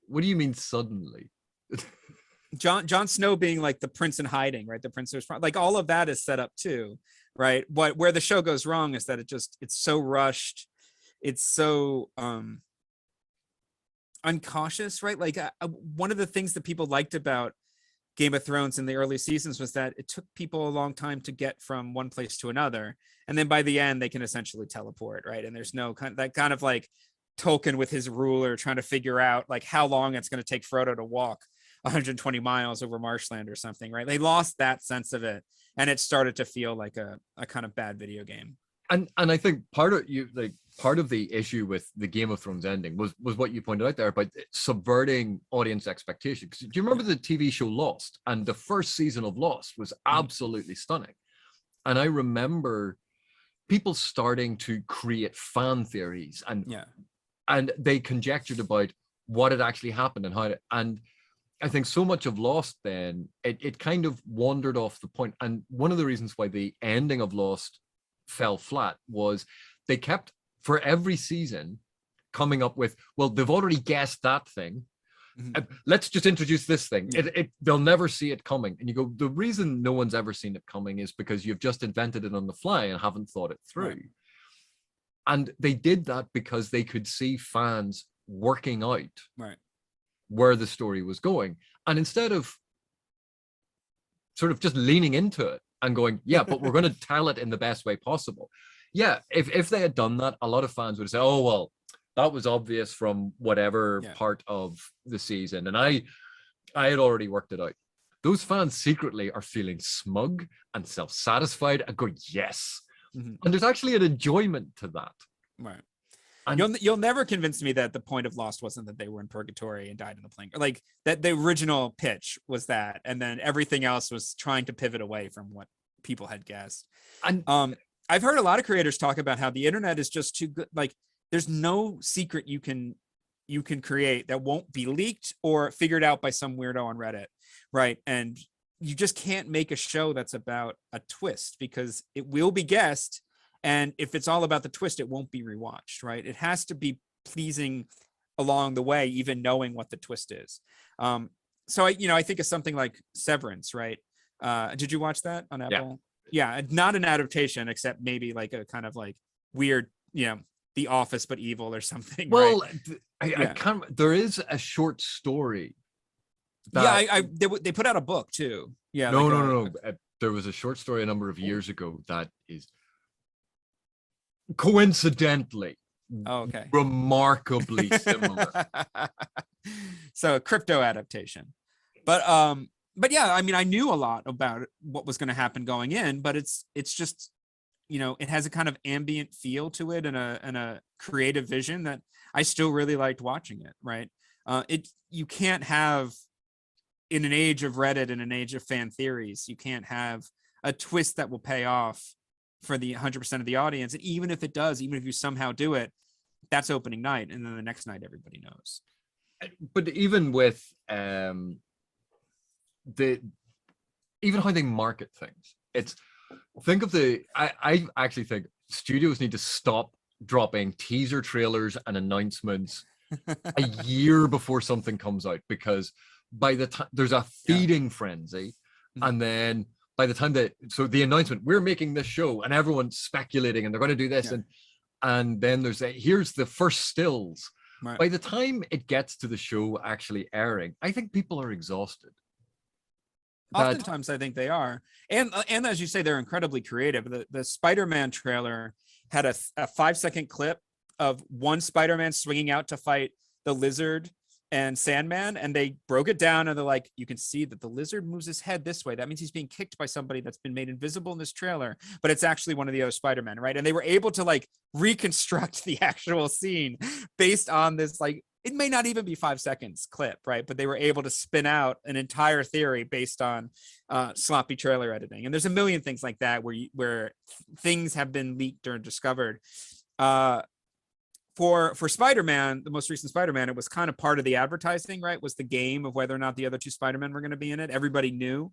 What do you mean suddenly? Jon Snow being like the prince in hiding, right? The prince who's like, all of that is set up too, right? Where the show goes wrong is that it's so rushed, it's so uncautious, right? Like one of the things that people liked about Game of Thrones in the early seasons was that it took people a long time to get from one place to another, and then by the end they can essentially teleport, right? And there's no kind of like Tolkien with his ruler trying to figure out like how long it's going to take Frodo to walk 120 miles over marshland or something, right? They lost that sense of it, and it started to feel like a kind of bad video game. And I think part of the issue with the Game of Thrones ending was what you pointed out there about subverting audience expectations. Do you remember the TV show Lost? And the first season of Lost was absolutely stunning. And I remember people starting to create fan theories, and they conjectured about what had actually happened and how it, and I think so much of Lost then it kind of wandered off the point. And one of the reasons why the ending of Lost fell flat was they kept, for every season, coming up with, well, they've already guessed that thing, let's just introduce this thing. They'll never see it coming. And you go, the reason no one's ever seen it coming is because you've just invented it on the fly and haven't thought it through. Right. And they did that because they could see fans working out where the story was going. And instead of sort of just leaning into it and going, yeah, but we're going to tell it in the best way possible. Yeah, if they had done that, a lot of fans would say, oh, well, That was obvious from whatever Yeah. part of the season. And I had already worked it out. Those fans secretly are feeling smug and self-satisfied and going, yes. Mhm. And there's actually an enjoyment to that. Right. And You'll never convince me that the point of Lost wasn't that they were in purgatory and died in the plane. Like that the original pitch was that, and then everything else was trying to pivot away from what people had guessed. and I've heard a lot of creators talk about how the internet is just too good. Like there's no secret you can create that won't be leaked or figured out by some weirdo on Reddit, right? And you just can't make a show that's about a twist because it will be guessed. And if it's all about the twist, it won't be rewatched, right? It has to be pleasing along the way, even knowing what the twist is. So I think of something like Severance, right? Did you watch that on Apple? Yeah, not an adaptation, except maybe like a kind of like weird, The Office but evil or something. well, right? I can't. There is a short story. They put out a book too. Yeah. No. There was a short story a number of years ago that is coincidentally remarkably similar. So crypto adaptation. But yeah, I mean, I knew a lot about what was going to happen going in, but it's just, it has a kind of ambient feel to it and a creative vision that I still really liked watching it. Right. You can't have, in an age of Reddit and an age of fan theories, you can't have a twist that will pay off for the 100% of the audience. And even if it does, even if you somehow do it, that's opening night. And then the next night, everybody knows. But even with even how they market things, I actually think studios need to stop dropping teaser trailers and announcements a year before something comes out, because by the time there's a feeding frenzy, and then by the time so the announcement, we're making this show, and everyone's speculating and they're going to do this, and then here's the first stills. Right. By the time it gets to the show actually airing, I think people are exhausted. Oftentimes, I think they are, and as you say, they're incredibly creative. The Spider-Man trailer had a 5-second clip of one Spider-Man swinging out to fight the Lizard and Sandman, and they broke it down, and they're like, you can see that the Lizard moves his head this way. That means he's being kicked by somebody that's been made invisible in this trailer, but it's actually one of the other Spider-Men, right? And they were able to like reconstruct the actual scene based on this, like, it may not even be 5 seconds clip, right? But they were able to spin out an entire theory based on sloppy trailer editing. And there's a million things like that where things have been leaked or discovered. For Spider-Man, the most recent Spider-Man, it was kind of part of the advertising, right? Was the game of whether or not the other two Spider-Men were going to be in it. Everybody knew,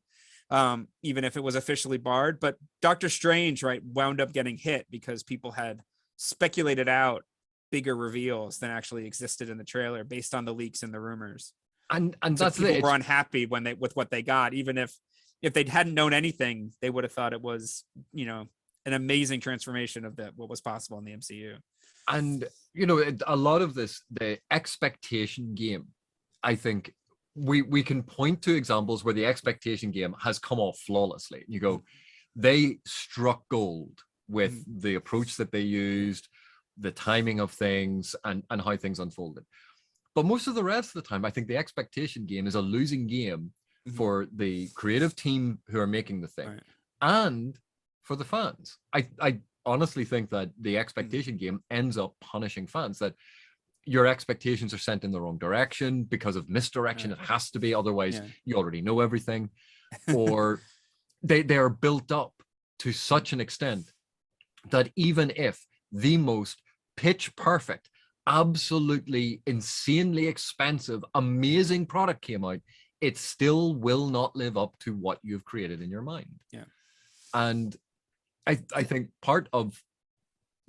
even if it was officially barred. But Doctor Strange, right, wound up getting hit because people had speculated out bigger reveals than actually existed in the trailer based on the leaks and the rumors. And so that's people were unhappy with what they got, even if they hadn't known anything, they would have thought it was, an amazing transformation of what was possible in the MCU. And a lot of this, the expectation game, I think we can point to examples where the expectation game has come off flawlessly. You go, they struck gold with the approach that they used, the timing of things, and how things unfolded. But most of the rest of the time, I think the expectation game is a losing game for the creative team who are making the thing, and for the fans. I honestly think that the expectation game ends up punishing fans, that your expectations are sent in the wrong direction because of misdirection. It has to be, otherwise you already know everything, or they are built up to such an extent that even if the most pitch perfect, absolutely insanely expensive, amazing product came out, it still will not live up to what you've created in your mind. And I think part of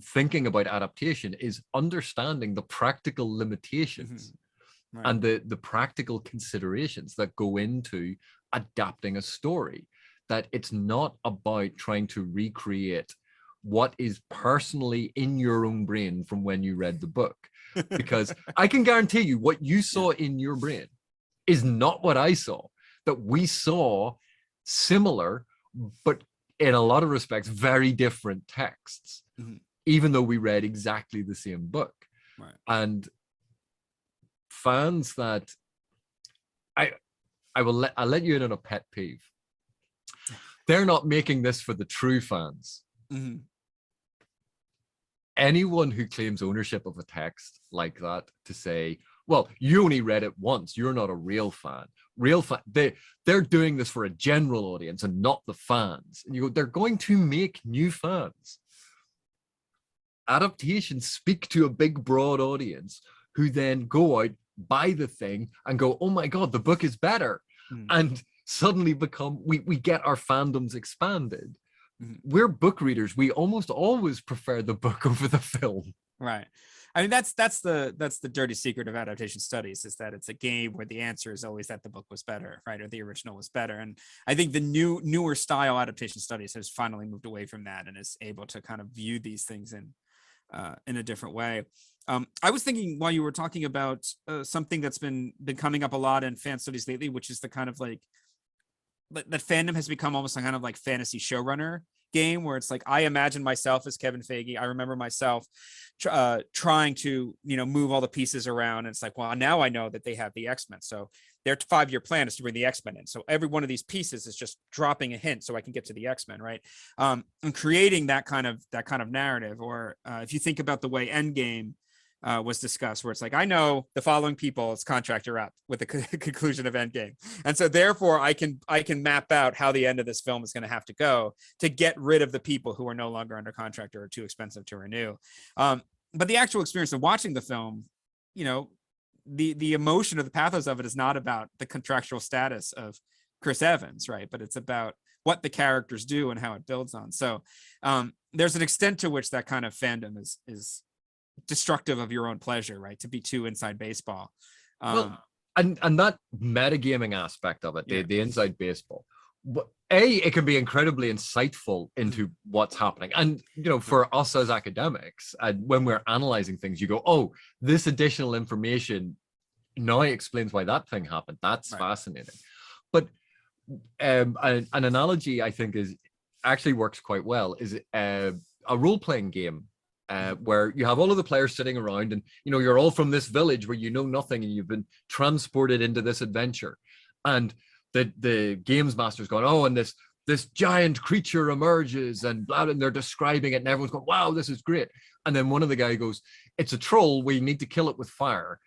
thinking about adaptation is understanding the practical limitations and the practical considerations that go into adapting a story, that it's not about trying to recreate what is personally in your own brain from when you read the book. Because I can guarantee you what you saw in your brain is not what I saw. That we saw similar, but in a lot of respects, very different texts, even though we read exactly the same book. And fans that I'll let you in on a pet peeve. They're not making this for the true fans. Mm-hmm. Anyone who claims ownership of a text like that to say, well, you only read it once, you're not a real fan. They're doing this for a general audience and not the fans. And you go, they're going to make new fans. Adaptations speak to a big, broad audience who then go out, buy the thing, and go, oh my God, the book is better. And suddenly we get our fandoms expanded. We're book readers. We almost always prefer the book over the film. Right. I mean, that's the dirty secret of adaptation studies, is that it's a game where the answer is always that the book was better, right? Or the original was better. And I think the newer style adaptation studies has finally moved away from that and is able to kind of view these things in a different way. I was thinking while you were talking about something that's been coming up a lot in fan studies lately, which is the kind of like that fandom has become almost a kind of like fantasy showrunner game, where it's like, I imagine myself as Kevin Feige. I remember myself trying to, move all the pieces around. And it's like, well, now I know that they have the X-Men. So their 5-year plan is to bring the X-Men in. So every one of these pieces is just dropping a hint so I can get to the X-Men, right? And creating that kind of narrative. Or if you think about the way Endgame was discussed, where it's like, I know the following people's contract are up with the conclusion of Endgame, and so therefore I can map out how the end of this film is going to have to go to get rid of the people who are no longer under contract or are too expensive to renew. But the actual experience of watching the film, the emotion of the pathos of it is not about the contractual status of Chris Evans, right? But it's about what the characters do and how it builds on. So there's an extent to which that kind of fandom is destructive of your own pleasure, right? To be too inside baseball. Well, and that metagaming aspect of it, the inside baseball, it can be incredibly insightful into what's happening. And, for us as academics, when we're analyzing things, you go, oh, this additional information now explains why that thing happened. That's fascinating. But an analogy I think actually works quite well is a role-playing game. Where you have all of the players sitting around and, you're all from this village where you know nothing and you've been transported into this adventure. And the games master's going, oh, and this giant creature emerges and blah, and they're describing it and everyone's going, wow, this is great. And then one of the guy goes, it's a troll. We need to kill it with fire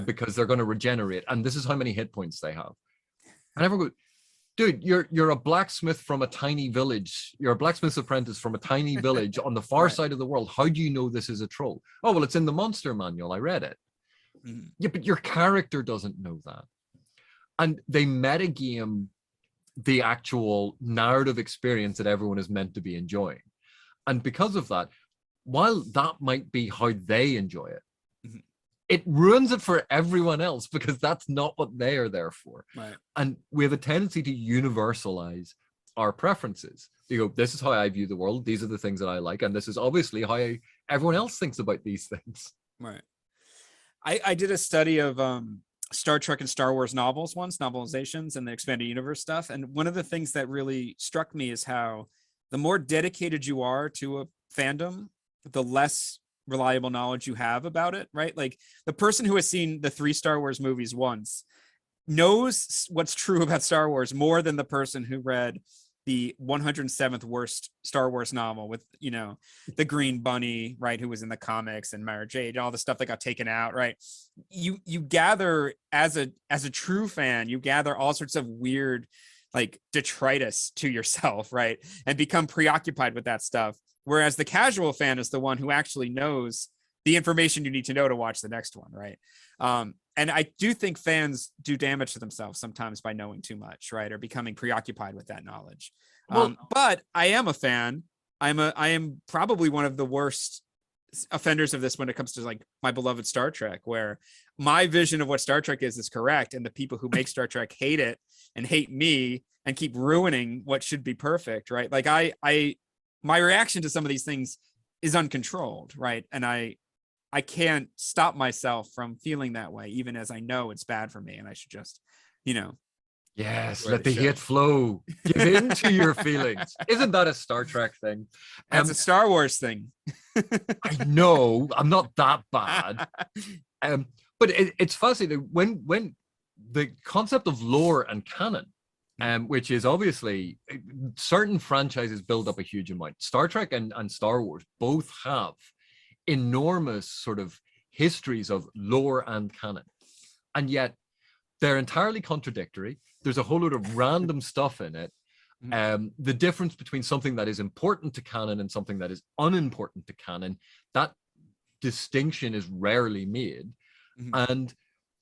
because they're going to regenerate. And this is how many hit points they have. And everyone goes, dude, you're a blacksmith from a tiny village. You're a blacksmith's apprentice from a tiny village on the far side of the world. How do you know this is a troll? Oh, well, it's in the monster manual. I read it. Yeah, but your character doesn't know that. And they metagame the actual narrative experience that everyone is meant to be enjoying. And because of that, while that might be how they enjoy it, it ruins it for everyone else because that's not what they are there for. Right. And we have a tendency to universalize our preferences. You go, this is how I view the world. These are the things that I like. And this is obviously how everyone else thinks about these things. Right. I did a study of Star Trek and Star Wars novels once, novelizations and the expanded universe stuff. And one of the things that really struck me is how the more dedicated you are to a fandom, the less reliable knowledge you have about it, right? Like the person who has seen the 3 Star Wars movies once knows what's true about Star Wars more than the person who read the 107th worst Star Wars novel with, the Green Bunny, right, who was in the comics, and Mara Jade, all the stuff that got taken out, right? You gather as a true fan, you gather all sorts of weird like detritus to yourself, right? And become preoccupied with that stuff. Whereas the casual fan is the one who actually knows the information you need to know to watch the next one, right? And I do think fans do damage to themselves sometimes by knowing too much, right? Or becoming preoccupied with that knowledge. But I am a fan. I am probably one of the worst offenders of this when it comes to like my beloved Star Trek, where my vision of what Star Trek is correct, and the people who make Star Trek hate it and hate me and keep ruining what should be perfect, right? Like my reaction to some of these things is uncontrolled, right? And I can't stop myself from feeling that way, even as I know it's bad for me, and I should just, yes, let the hate flow. Give in to your feelings. Isn't that a Star Trek thing? That's a Star Wars thing. I know I'm not that bad. But it's fascinating when the concept of lore and canon, which is obviously certain franchises build up a huge amount. Star Trek and Star Wars both have enormous sort of histories of lore and canon, and yet they're entirely contradictory. There's a whole load of random stuff in it. The difference between something that is important to canon and something that is unimportant to canon, that distinction is rarely made. And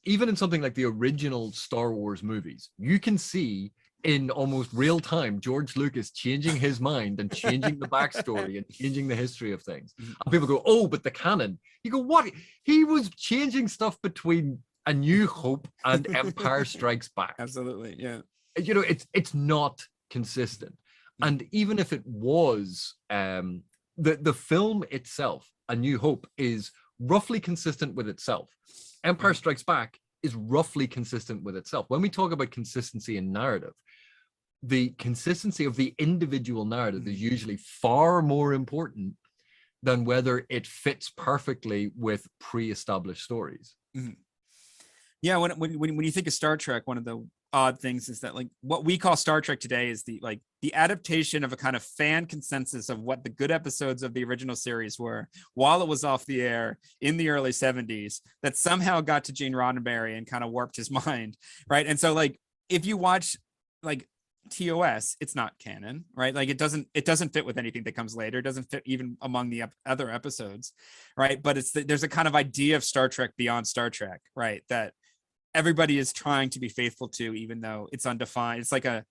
even in something like the original Star Wars movies, you can see in almost real time George Lucas changing his mind and changing the backstory and changing the history of things. And people go, oh, but the canon. You go, what? He was changing stuff between A New Hope and Empire Strikes Back. Absolutely, yeah. You know, it's not consistent. And even if it was, the film itself, A New Hope, is roughly consistent with itself. Empire Strikes Back is roughly consistent with itself. When we talk about consistency in narrative, the consistency of the individual narrative is usually far more important than whether it fits perfectly with pre-established stories. Yeah, when you think of Star Trek, one of the odd things is that, like, what we call Star Trek today is the adaptation of a kind of fan consensus of what the good episodes of the original series were while it was off the air in the early 70s, that somehow got to Gene Roddenberry and kind of warped his mind, right? And so, like, if you watch like TOS, it's not canon, right? Like, it doesn't fit with anything that comes later. It doesn't fit even among the other episodes, right? But there's a kind of idea of Star Trek beyond Star Trek, right? That everybody is trying to be faithful to, even though it's undefined. It's like a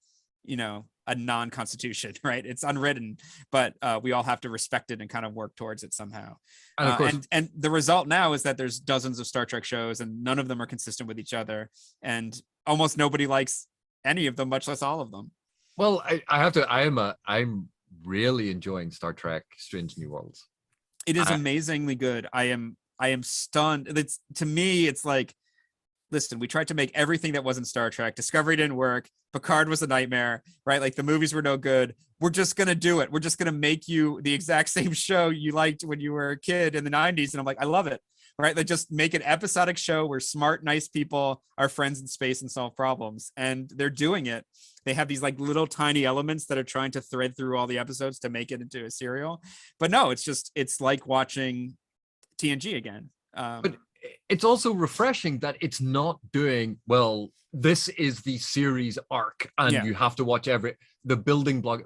non-constitution, right? It's unwritten, but we all have to respect it and kind of work towards it somehow. And of course, and the result now is that there's dozens of Star Trek shows, and none of them are consistent with each other, and almost nobody likes any of them, much less all of them. Well, I'm really enjoying Star Trek Strange New Worlds. It is amazingly good. I am stunned. To me, it's like, listen, we tried to make everything that wasn't Star Trek. Discovery didn't work. Picard was a nightmare, right? Like, the movies were no good. We're just going to do it. We're just going to make you the exact same show you liked when you were a kid in the 90s. And I'm like, I love it, right? Like, just make an episodic show where smart, nice people are friends in space and solve problems. And they're doing it. They have these like little tiny elements that are trying to thread through all the episodes to make it into a serial. But no, it's like watching TNG again. But it's also refreshing that it's not doing, well, this is the series arc and you have to watch the building block.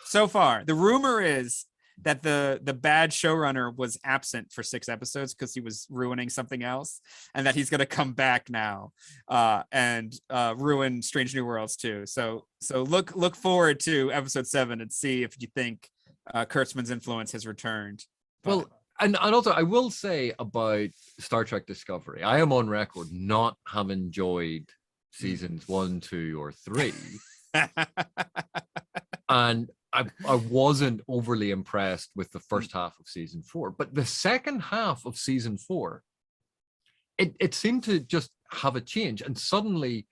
So far, the rumor is that the bad showrunner was absent for 6 episodes because he was ruining something else, and that he's going to come back now and ruin Strange New Worlds too. So look forward to episode 7 and see if you think Kurtzman's influence has returned. Well, and also I will say about Star Trek Discovery, I am on record not having enjoyed seasons 1, 2, or 3. And I wasn't overly impressed with the first half of season 4, but the second half of season 4, it seemed to just have a change. And suddenly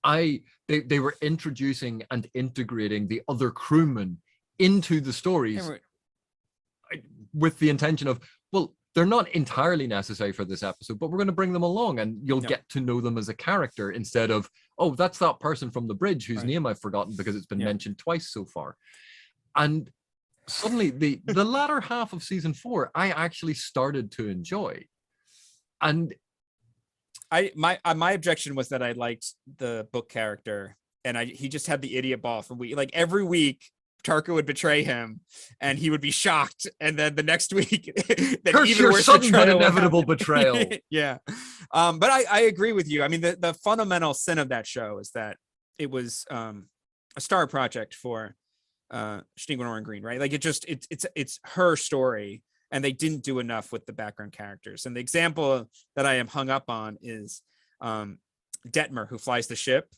they were introducing and integrating the other crewmen into the stories with the intention of, well, they're not entirely necessary for this episode, but we're going to bring them along and you'll get to know them as a character, instead of, oh, that's that person from the bridge whose name I've forgotten because it's been mentioned twice so far. And suddenly the latter half of season 4, I actually started to enjoy. And my objection was that I liked the book character, and he just had the idiot ball for like every week. Tarka would betray him and he would be shocked, and then the next week that even worse sudden but inevitable betrayal. Yeah. But I agree with you. I mean, the fundamental sin of that show is that it was a star project for Stigler Oren Green, right? Like, it's her story, and they didn't do enough with the background characters. And the example that I am hung up on is Detmer, who flies the ship,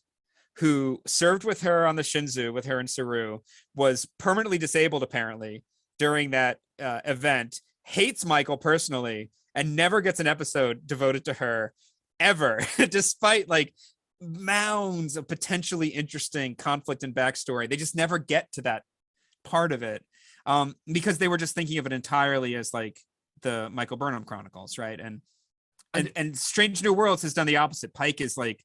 who served with her on the Shinzu, with her and Saru, was permanently disabled apparently during that event, hates Michael personally, and never gets an episode devoted to her ever, despite like mounds of potentially interesting conflict and backstory. They just never get to that part of it. because they were just thinking of it entirely as like the Michael Burnham Chronicles, right? And Strange New Worlds has done the opposite. Pike is like,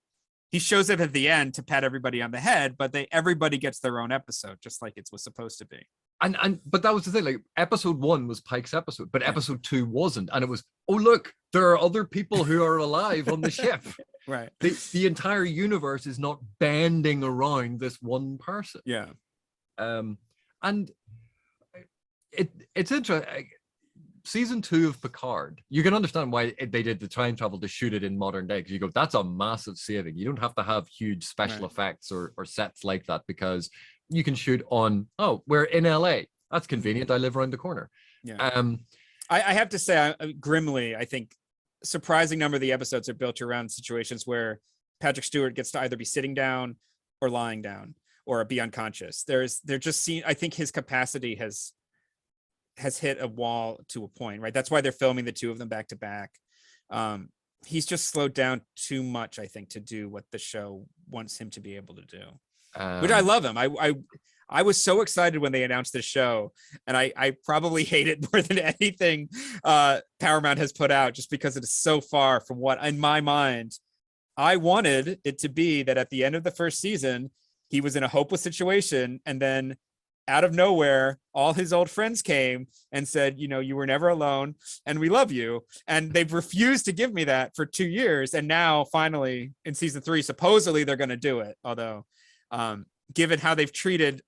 he shows up at the end to pat everybody on the head, but everybody gets their own episode, just like it was supposed to be. But that was the thing, like episode 1 was Pike's episode, but episode 2 wasn't. And it was, oh look, there are other people who are alive on the ship. Right. The entire universe is not banding around this one person. Yeah. And it's interesting. Season 2 of Picard, you can understand why they did the time travel to shoot it in modern day, because you go, that's a massive saving. You don't have to have huge special effects or sets like that, because you can shoot on, oh, we're in LA. That's convenient. I live around the corner. Yeah. I have to say, grimly, I think surprising number of the episodes are built around situations where Patrick Stewart gets to either be sitting down or lying down or be unconscious. I think his capacity has hit a wall to a point, right? That's why they're filming the two of them back to back. He's just slowed down too much, I think, to do what the show wants him to be able to do. Which I love him. I was so excited when they announced this show, and I probably hate it more than anything Paramount has put out, just because it is so far from what, in my mind, I wanted it to be. That at the end of the first season, he was in a hopeless situation, and then out of nowhere, all his old friends came and said, you know, you were never alone and we love you. And they've refused to give me that for 2 years. And now finally in season 3, supposedly they're going to do it. Although, given how they've treated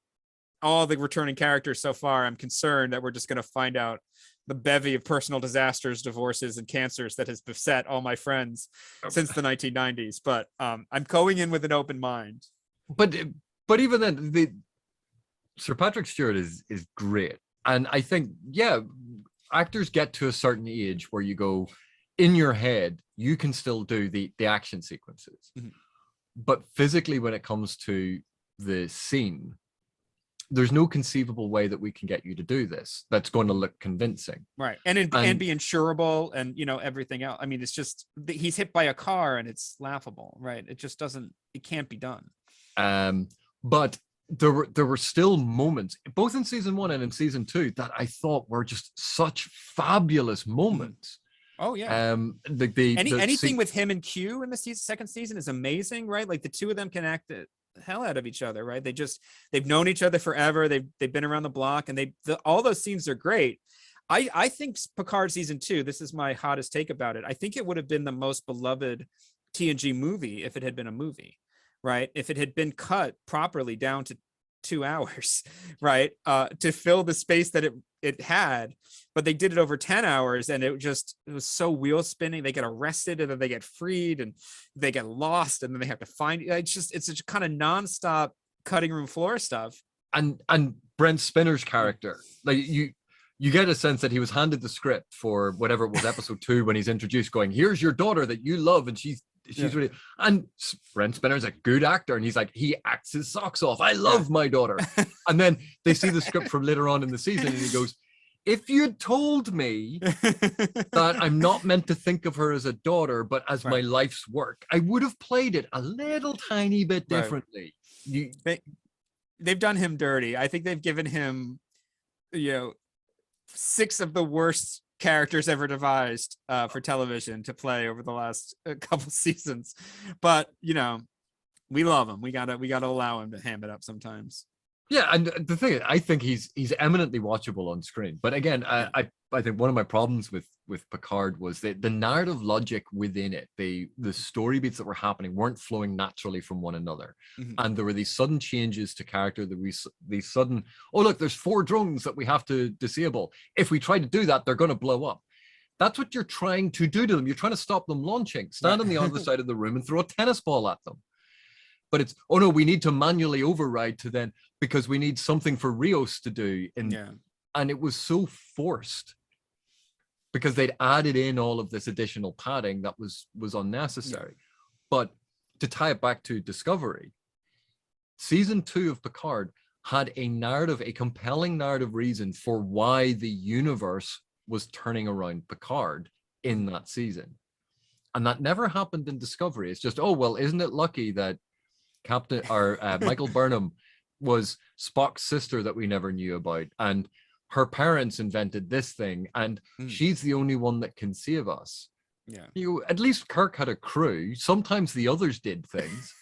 all the returning characters so far, I'm concerned that we're just going to find out the bevy of personal disasters, divorces, and cancers that has beset all my friends since the 1990s. But I'm going in with an open mind. But even then, Sir Patrick Stewart is great. And I think, actors get to a certain age where you go, in your head, you can still do the action sequences. Mm-hmm. But physically, when it comes to the scene, there's no conceivable way that we can get you to do this that's going to look convincing. Right. And be insurable and, you know, everything else. I mean, it's just, he's hit by a car and it's laughable, right? It just it can't be done. But there were still moments, both in season 1 and in season 2, that I thought were just such fabulous moments. Oh yeah. Anything with him and Q in the second season is amazing, right? Like the two of them can act the hell out of each other, right? They've known each other forever. They've been around the block, and all those scenes are great. I think Picard season 2, this is my hottest take about it, I think it would have been the most beloved TNG movie if it had been a movie. Right, if it had been cut properly down to 2 hours, right, to fill the space that it had, but they did it over 10 hours, and it was so wheel spinning. They get arrested, and then they get freed, and they get lost, and then they have to find. It's a kind of nonstop cutting room floor stuff. And Brent Spinner's character, like you get a sense that he was handed the script for whatever it was, episode 2, when he's introduced, going, "Here's your daughter that you love," and she's really, and Brent Spinner's a good actor, and he's like, he acts his socks off. I love my daughter. And then they see the script from later on in the season, and he goes, if you'd told me that I'm not meant to think of her as a daughter, but as my life's work, I would have played it a little tiny bit differently. They've done him dirty. I think they've given him, 6 of the worst characters ever devised for television to play over the last couple seasons, but we love him. We gotta allow him to ham it up sometimes. Yeah, and the thing is, I think he's eminently watchable on screen. But again, I think one of my problems with Picard was that the narrative logic within it, the story beats that were happening weren't flowing naturally from one another. Mm-hmm. And there were these sudden changes to character, these sudden, oh look, there's 4 drones that we have to disable. If we try to do that, they're going to blow up. That's what you're trying to do to them. You're trying to stop them launching. Stand on the other side of the room and throw a tennis ball at them. But it's, oh no, we need to manually override to then, because we need something for Rios to do. And it was so forced because they'd added in all of this additional padding that was unnecessary. Yeah. But to tie it back to Discovery, season 2 of Picard had a compelling narrative reason for why the universe was turning around Picard in that season. And that never happened in Discovery. It's just, oh, well, isn't it lucky that Michael Burnham was Spock's sister that we never knew about, and her parents invented this thing, and she's the only one that can save us. Yeah. At least Kirk had a crew. Sometimes the others did things.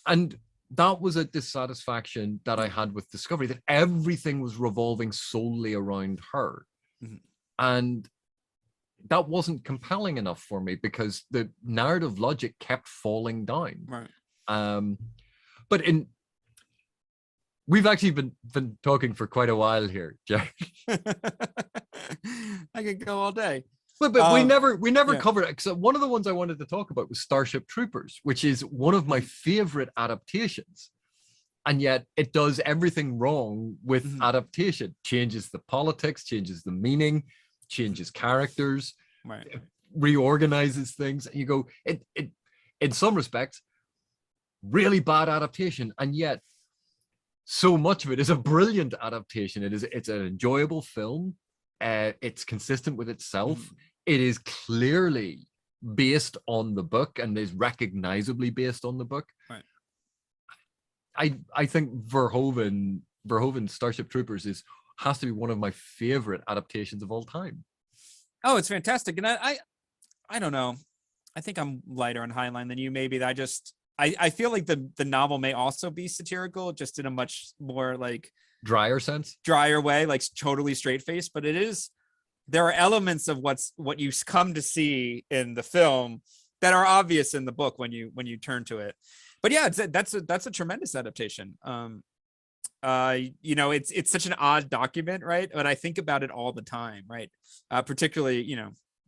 And that was a dissatisfaction that I had with Discovery, that everything was revolving solely around her. And that wasn't compelling enough for me because the narrative logic kept falling down. Right. But we've actually been talking for quite a while here, Jack. I could go all day. But we never covered it. So one of the ones I wanted to talk about was Starship Troopers, which is one of my favorite adaptations. And yet it does everything wrong with adaptation. Changes the politics, changes the meaning, changes characters, right. Reorganizes things. And you go, it in some respects, really bad adaptation. And yet so much of it is a brilliant adaptation. It's an enjoyable film. It's consistent with itself. It is clearly based on the book and is recognizably based on the book. Right. I think Verhoeven's Starship Troopers has to be one of my favorite adaptations of all time. Oh, it's fantastic. And I don't know. I think I'm lighter on Heinlein than you. Maybe I feel like the novel may also be satirical, just in a much more like drier way, like totally straight faced. But there are elements of what you come to see in the film that are obvious in the book when you turn to it. But yeah, that's a tremendous adaptation. It's such an odd document, right? But I think about it all the time, right? Particularly,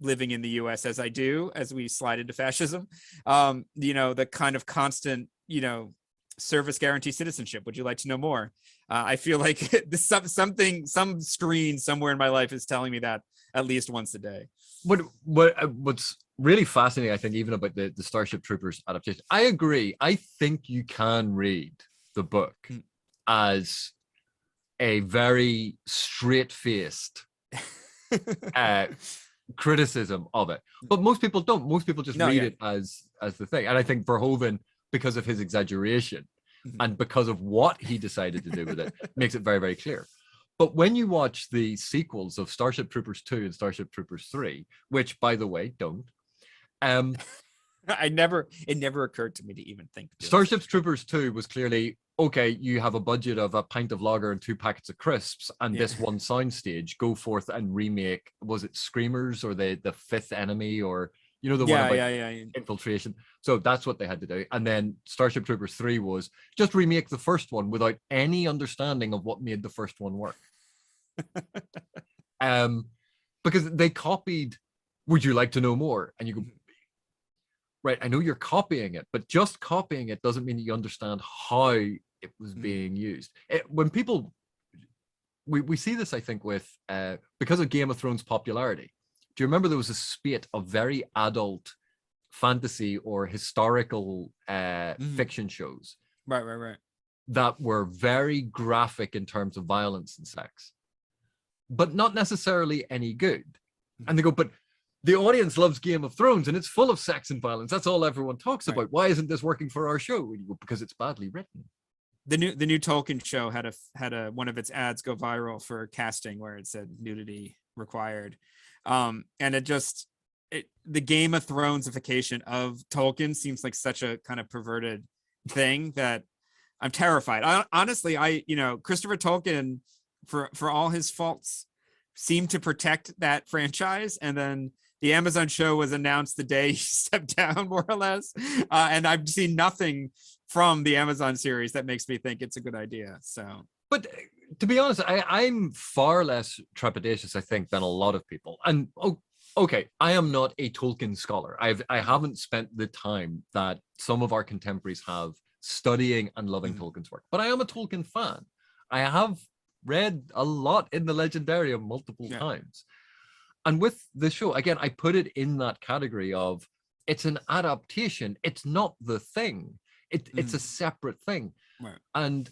living in the US as I do, as we slide into fascism, the kind of constant, service guarantee citizenship. Would you like to know more? I feel like some screen somewhere in my life is telling me that at least once a day. What's really fascinating, I think, even about the Starship Troopers adaptation, I agree. I think you can read the book as a very straight-faced criticism of it, but most people don't. Most people just read it as the thing. And I think Verhoeven, because of his exaggeration and because of what he decided to do with it, makes it very, very clear. But when you watch the sequels of Starship Troopers 2 and Starship Troopers 3, which, by the way, don't, it never occurred to me to even think. Starship Troopers 2 was clearly, okay, you have a budget of a pint of lager and 2 packets of crisps and this one soundstage, go forth and remake, was it Screamers or the Fifth Enemy, or the one about infiltration? So that's what they had to do. And then Starship Troopers 3 was just remake the first one without any understanding of what made the first one work. Because they copied Would You Like to Know More? And you go, right, I know you're copying it, but just copying it doesn't mean that you understand how it was being used. When people, we see this, I think, with, because of Game of Thrones popularity. Do you remember there was a spate of very adult fantasy or historical fiction shows? Right. That were very graphic in terms of violence and sex, but not necessarily any good. And they go, but the audience loves Game of Thrones and it's full of sex and violence. That's all everyone talks about. Why isn't this working for our show? Because it's badly written. The new Tolkien show had one of its ads go viral for casting where it said nudity required. And the Game of Thronesification of Tolkien seems like such a kind of perverted thing that I'm terrified. Honestly, Christopher Tolkien, for all his faults, seemed to protect that franchise. And then the Amazon show was announced the day he stepped down, more or less. And I've seen nothing from the Amazon series that makes me think it's a good idea. So, but to be honest, I'm far less trepidatious, I think, than a lot of people. And okay, I am not a Tolkien scholar. I haven't spent the time that some of our contemporaries have studying and loving Tolkien's work, but I am a Tolkien fan. I have read a lot in the Legendarium multiple times. And with the show, again, I put it in that category of it's an adaptation. It's not the thing. It's a separate thing. Right. And,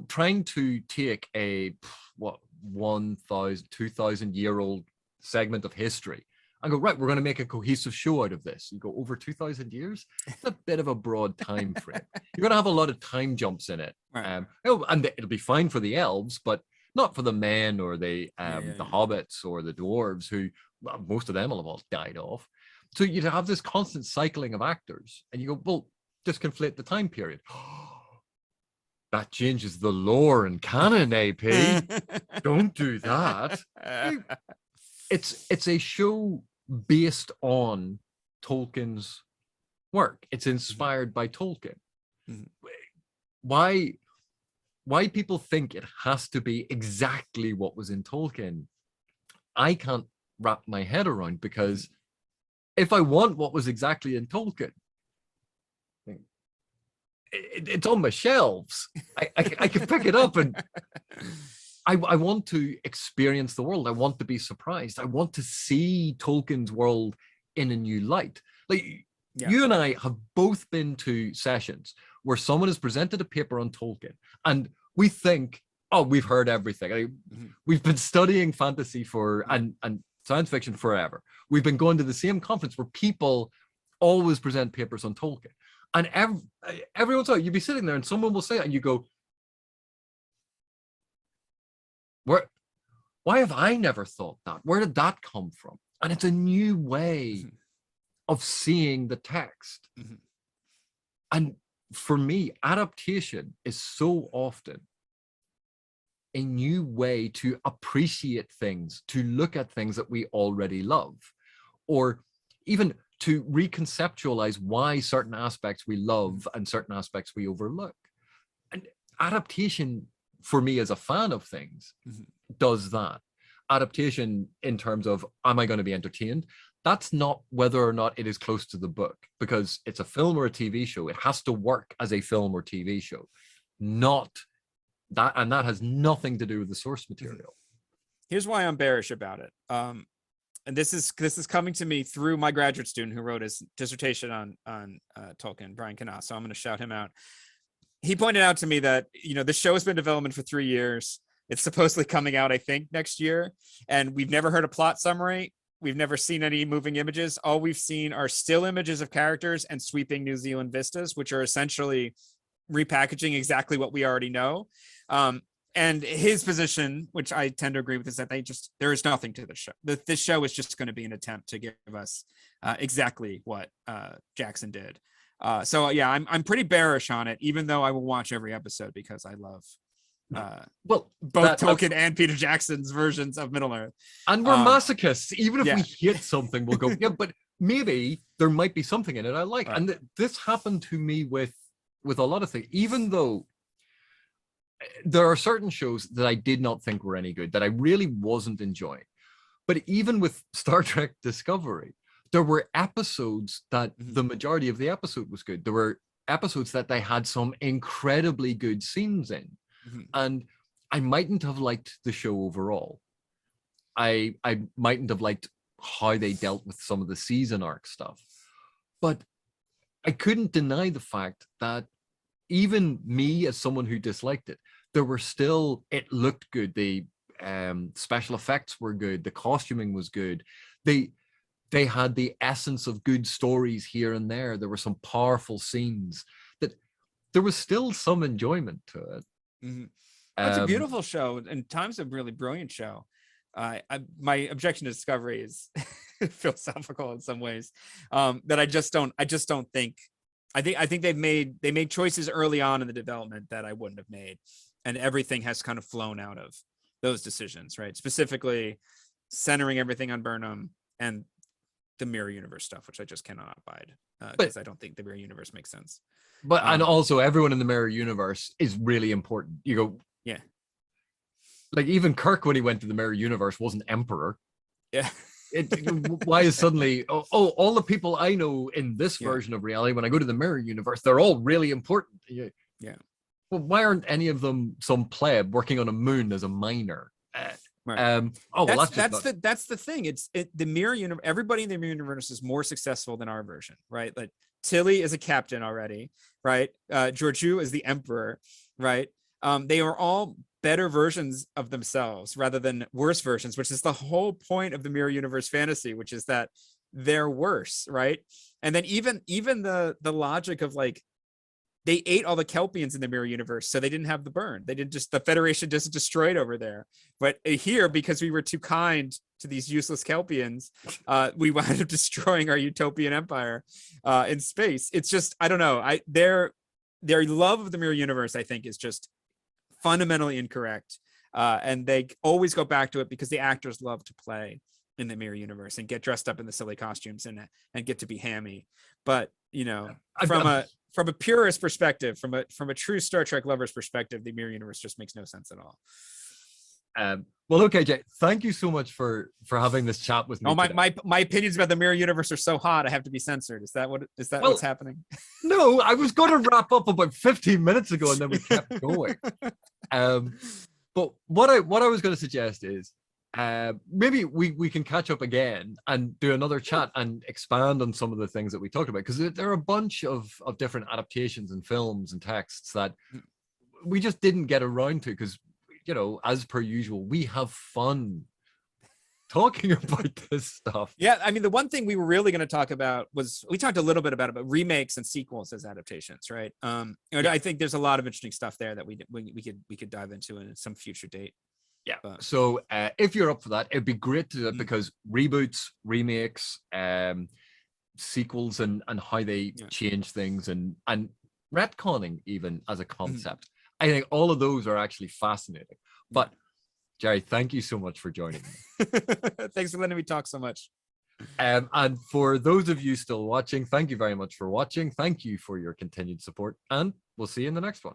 trying to take a 1,000, 2,000 year old segment of history and go, right, we're going to make a cohesive show out of this. You go, over 2,000 years? It's a bit of a broad time frame. You're going to have a lot of time jumps in it. Right. And it'll be fine for the elves, but not for the men or the hobbits or the dwarves, who, well, most of them will have all died off. So you'd have this constant cycling of actors, and you go, well, just conflate the time period. That changes the lore and canon, AP. Don't do that. It's a show based on Tolkien's work. It's inspired by Tolkien. Why people think it has to be exactly what was in Tolkien, I can't wrap my head around, because if I want what was exactly in Tolkien, it's on my shelves. I can pick it up, and I want to experience the world. I want to be surprised. I want to see Tolkien's world in a new light. Like, you and I have both been to sessions where someone has presented a paper on Tolkien, and we think, oh, we've heard everything. We've been studying fantasy and science fiction forever. We've been going to the same conference where people always present papers on Tolkien. And every once in a while, you'd be sitting there and someone will say it, and you go, why have I never thought that? Where did that come from? And it's a new way of seeing the text. And for me, adaptation is so often a new way to appreciate things, to look at things that we already love, or even to reconceptualize why certain aspects we love and certain aspects we overlook. And adaptation, for me as a fan of things, does that. Adaptation in terms of, am I going to be entertained? That's not whether or not it is close to the book, because it's a film or a TV show. It has to work as a film or TV show, not that, and that has nothing to do with the source material. Here's why I'm bearish about it. And this is coming to me through my graduate student who wrote his dissertation on Tolkien, Brian Canavan. So I'm going to shout him out. He pointed out to me that, this show has been in development for 3 years. It's supposedly coming out, I think, next year. And we've never heard a plot summary. We've never seen any moving images. All we've seen are still images of characters and sweeping New Zealand vistas, which are essentially repackaging exactly what we already know. And his position, which I tend to agree with, is that there is nothing to the show. This show is just going to be an attempt to give us exactly what Jackson did. So yeah, I'm pretty bearish on it, even though I will watch every episode because I love both Tolkien and Peter Jackson's versions of Middle Earth. And we're masochists. Even if we hit something, we'll go, yeah, but maybe there might be something in it I like. Right. And this happened to me with a lot of things, even though there are certain shows that I did not think were any good, that I really wasn't enjoying. But even with Star Trek Discovery, there were episodes that the majority of the episode was good. There were episodes that they had some incredibly good scenes in. And I mightn't have liked the show overall. I mightn't have liked how they dealt with some of the season arc stuff. But I couldn't deny the fact that even me, as someone who disliked it, it looked good. The special effects were good. The costuming was good. They had the essence of good stories here and there. There were some powerful scenes that there was still some enjoyment to it. It's a beautiful show, and times a really brilliant show. My objection to Discovery is philosophical in some ways, that I just don't think. I think they made choices early on in the development that I wouldn't have made, and everything has kind of flown out of those decisions, right? Specifically, centering everything on Burnham and the mirror universe stuff, which I just cannot abide, because I don't think the mirror universe makes sense. But and also, everyone in the mirror universe is really important. You go, yeah. Like even Kirk, when he went to the mirror universe, wasn't Emperor. Yeah. Why is suddenly all the people I know in this version of reality, when I go to the mirror universe, they're all really important. Yeah. Well, why aren't any of them some pleb working on a moon as a miner? Right. That's the thing. The mirror universe. Everybody in the mirror universe is more successful than our version, right? Like Tilly is a captain already, right? Georgiou is the emperor, right? They are all better versions of themselves rather than worse versions, which is the whole point of the mirror universe fantasy, which is that they're worse, right? And then even the logic of like, they ate all the Kelpians in the mirror universe, so they didn't have the burn. They didn't just, the Federation just destroyed over there. But here, because we were too kind to these useless Kelpians, we wound up destroying our utopian empire in space. It's just, I don't know. Their love of the mirror universe, I think, is just fundamentally incorrect. And they always go back to it because the actors love to play in the mirror universe and get dressed up in the silly costumes and get to be hammy. But, you know, from a purist perspective, from a true Star Trek lover's perspective, the mirror universe just makes no sense at all. Well, okay, Jay, thank you so much for having this chat with me. Oh, my opinions about the mirror universe are so hot, I have to be censored. Is that what's happening? No, I was going to wrap up about 15 minutes ago, and then we kept going. But what I was going to suggest is maybe we can catch up again and do another chat and expand on some of the things that we talked about, because there are a bunch of different adaptations and films and texts that we just didn't get around to, because, you know, as per usual, we have fun talking about this stuff. Yeah, I mean, the one thing we were really going to talk about was, we talked a little bit about remakes and sequels as adaptations, right? I think there's a lot of interesting stuff there that we could dive into in some future date. Yeah. So if you're up for that, it'd be great to do it, because reboots, remakes, sequels, and how they change things, and retconning even as a concept. I think all of those are actually fascinating. But Gerry, thank you so much for joining me. Thanks for letting me talk so much. And for those of you still watching, thank you very much for watching. Thank you for your continued support, and we'll see you in the next one.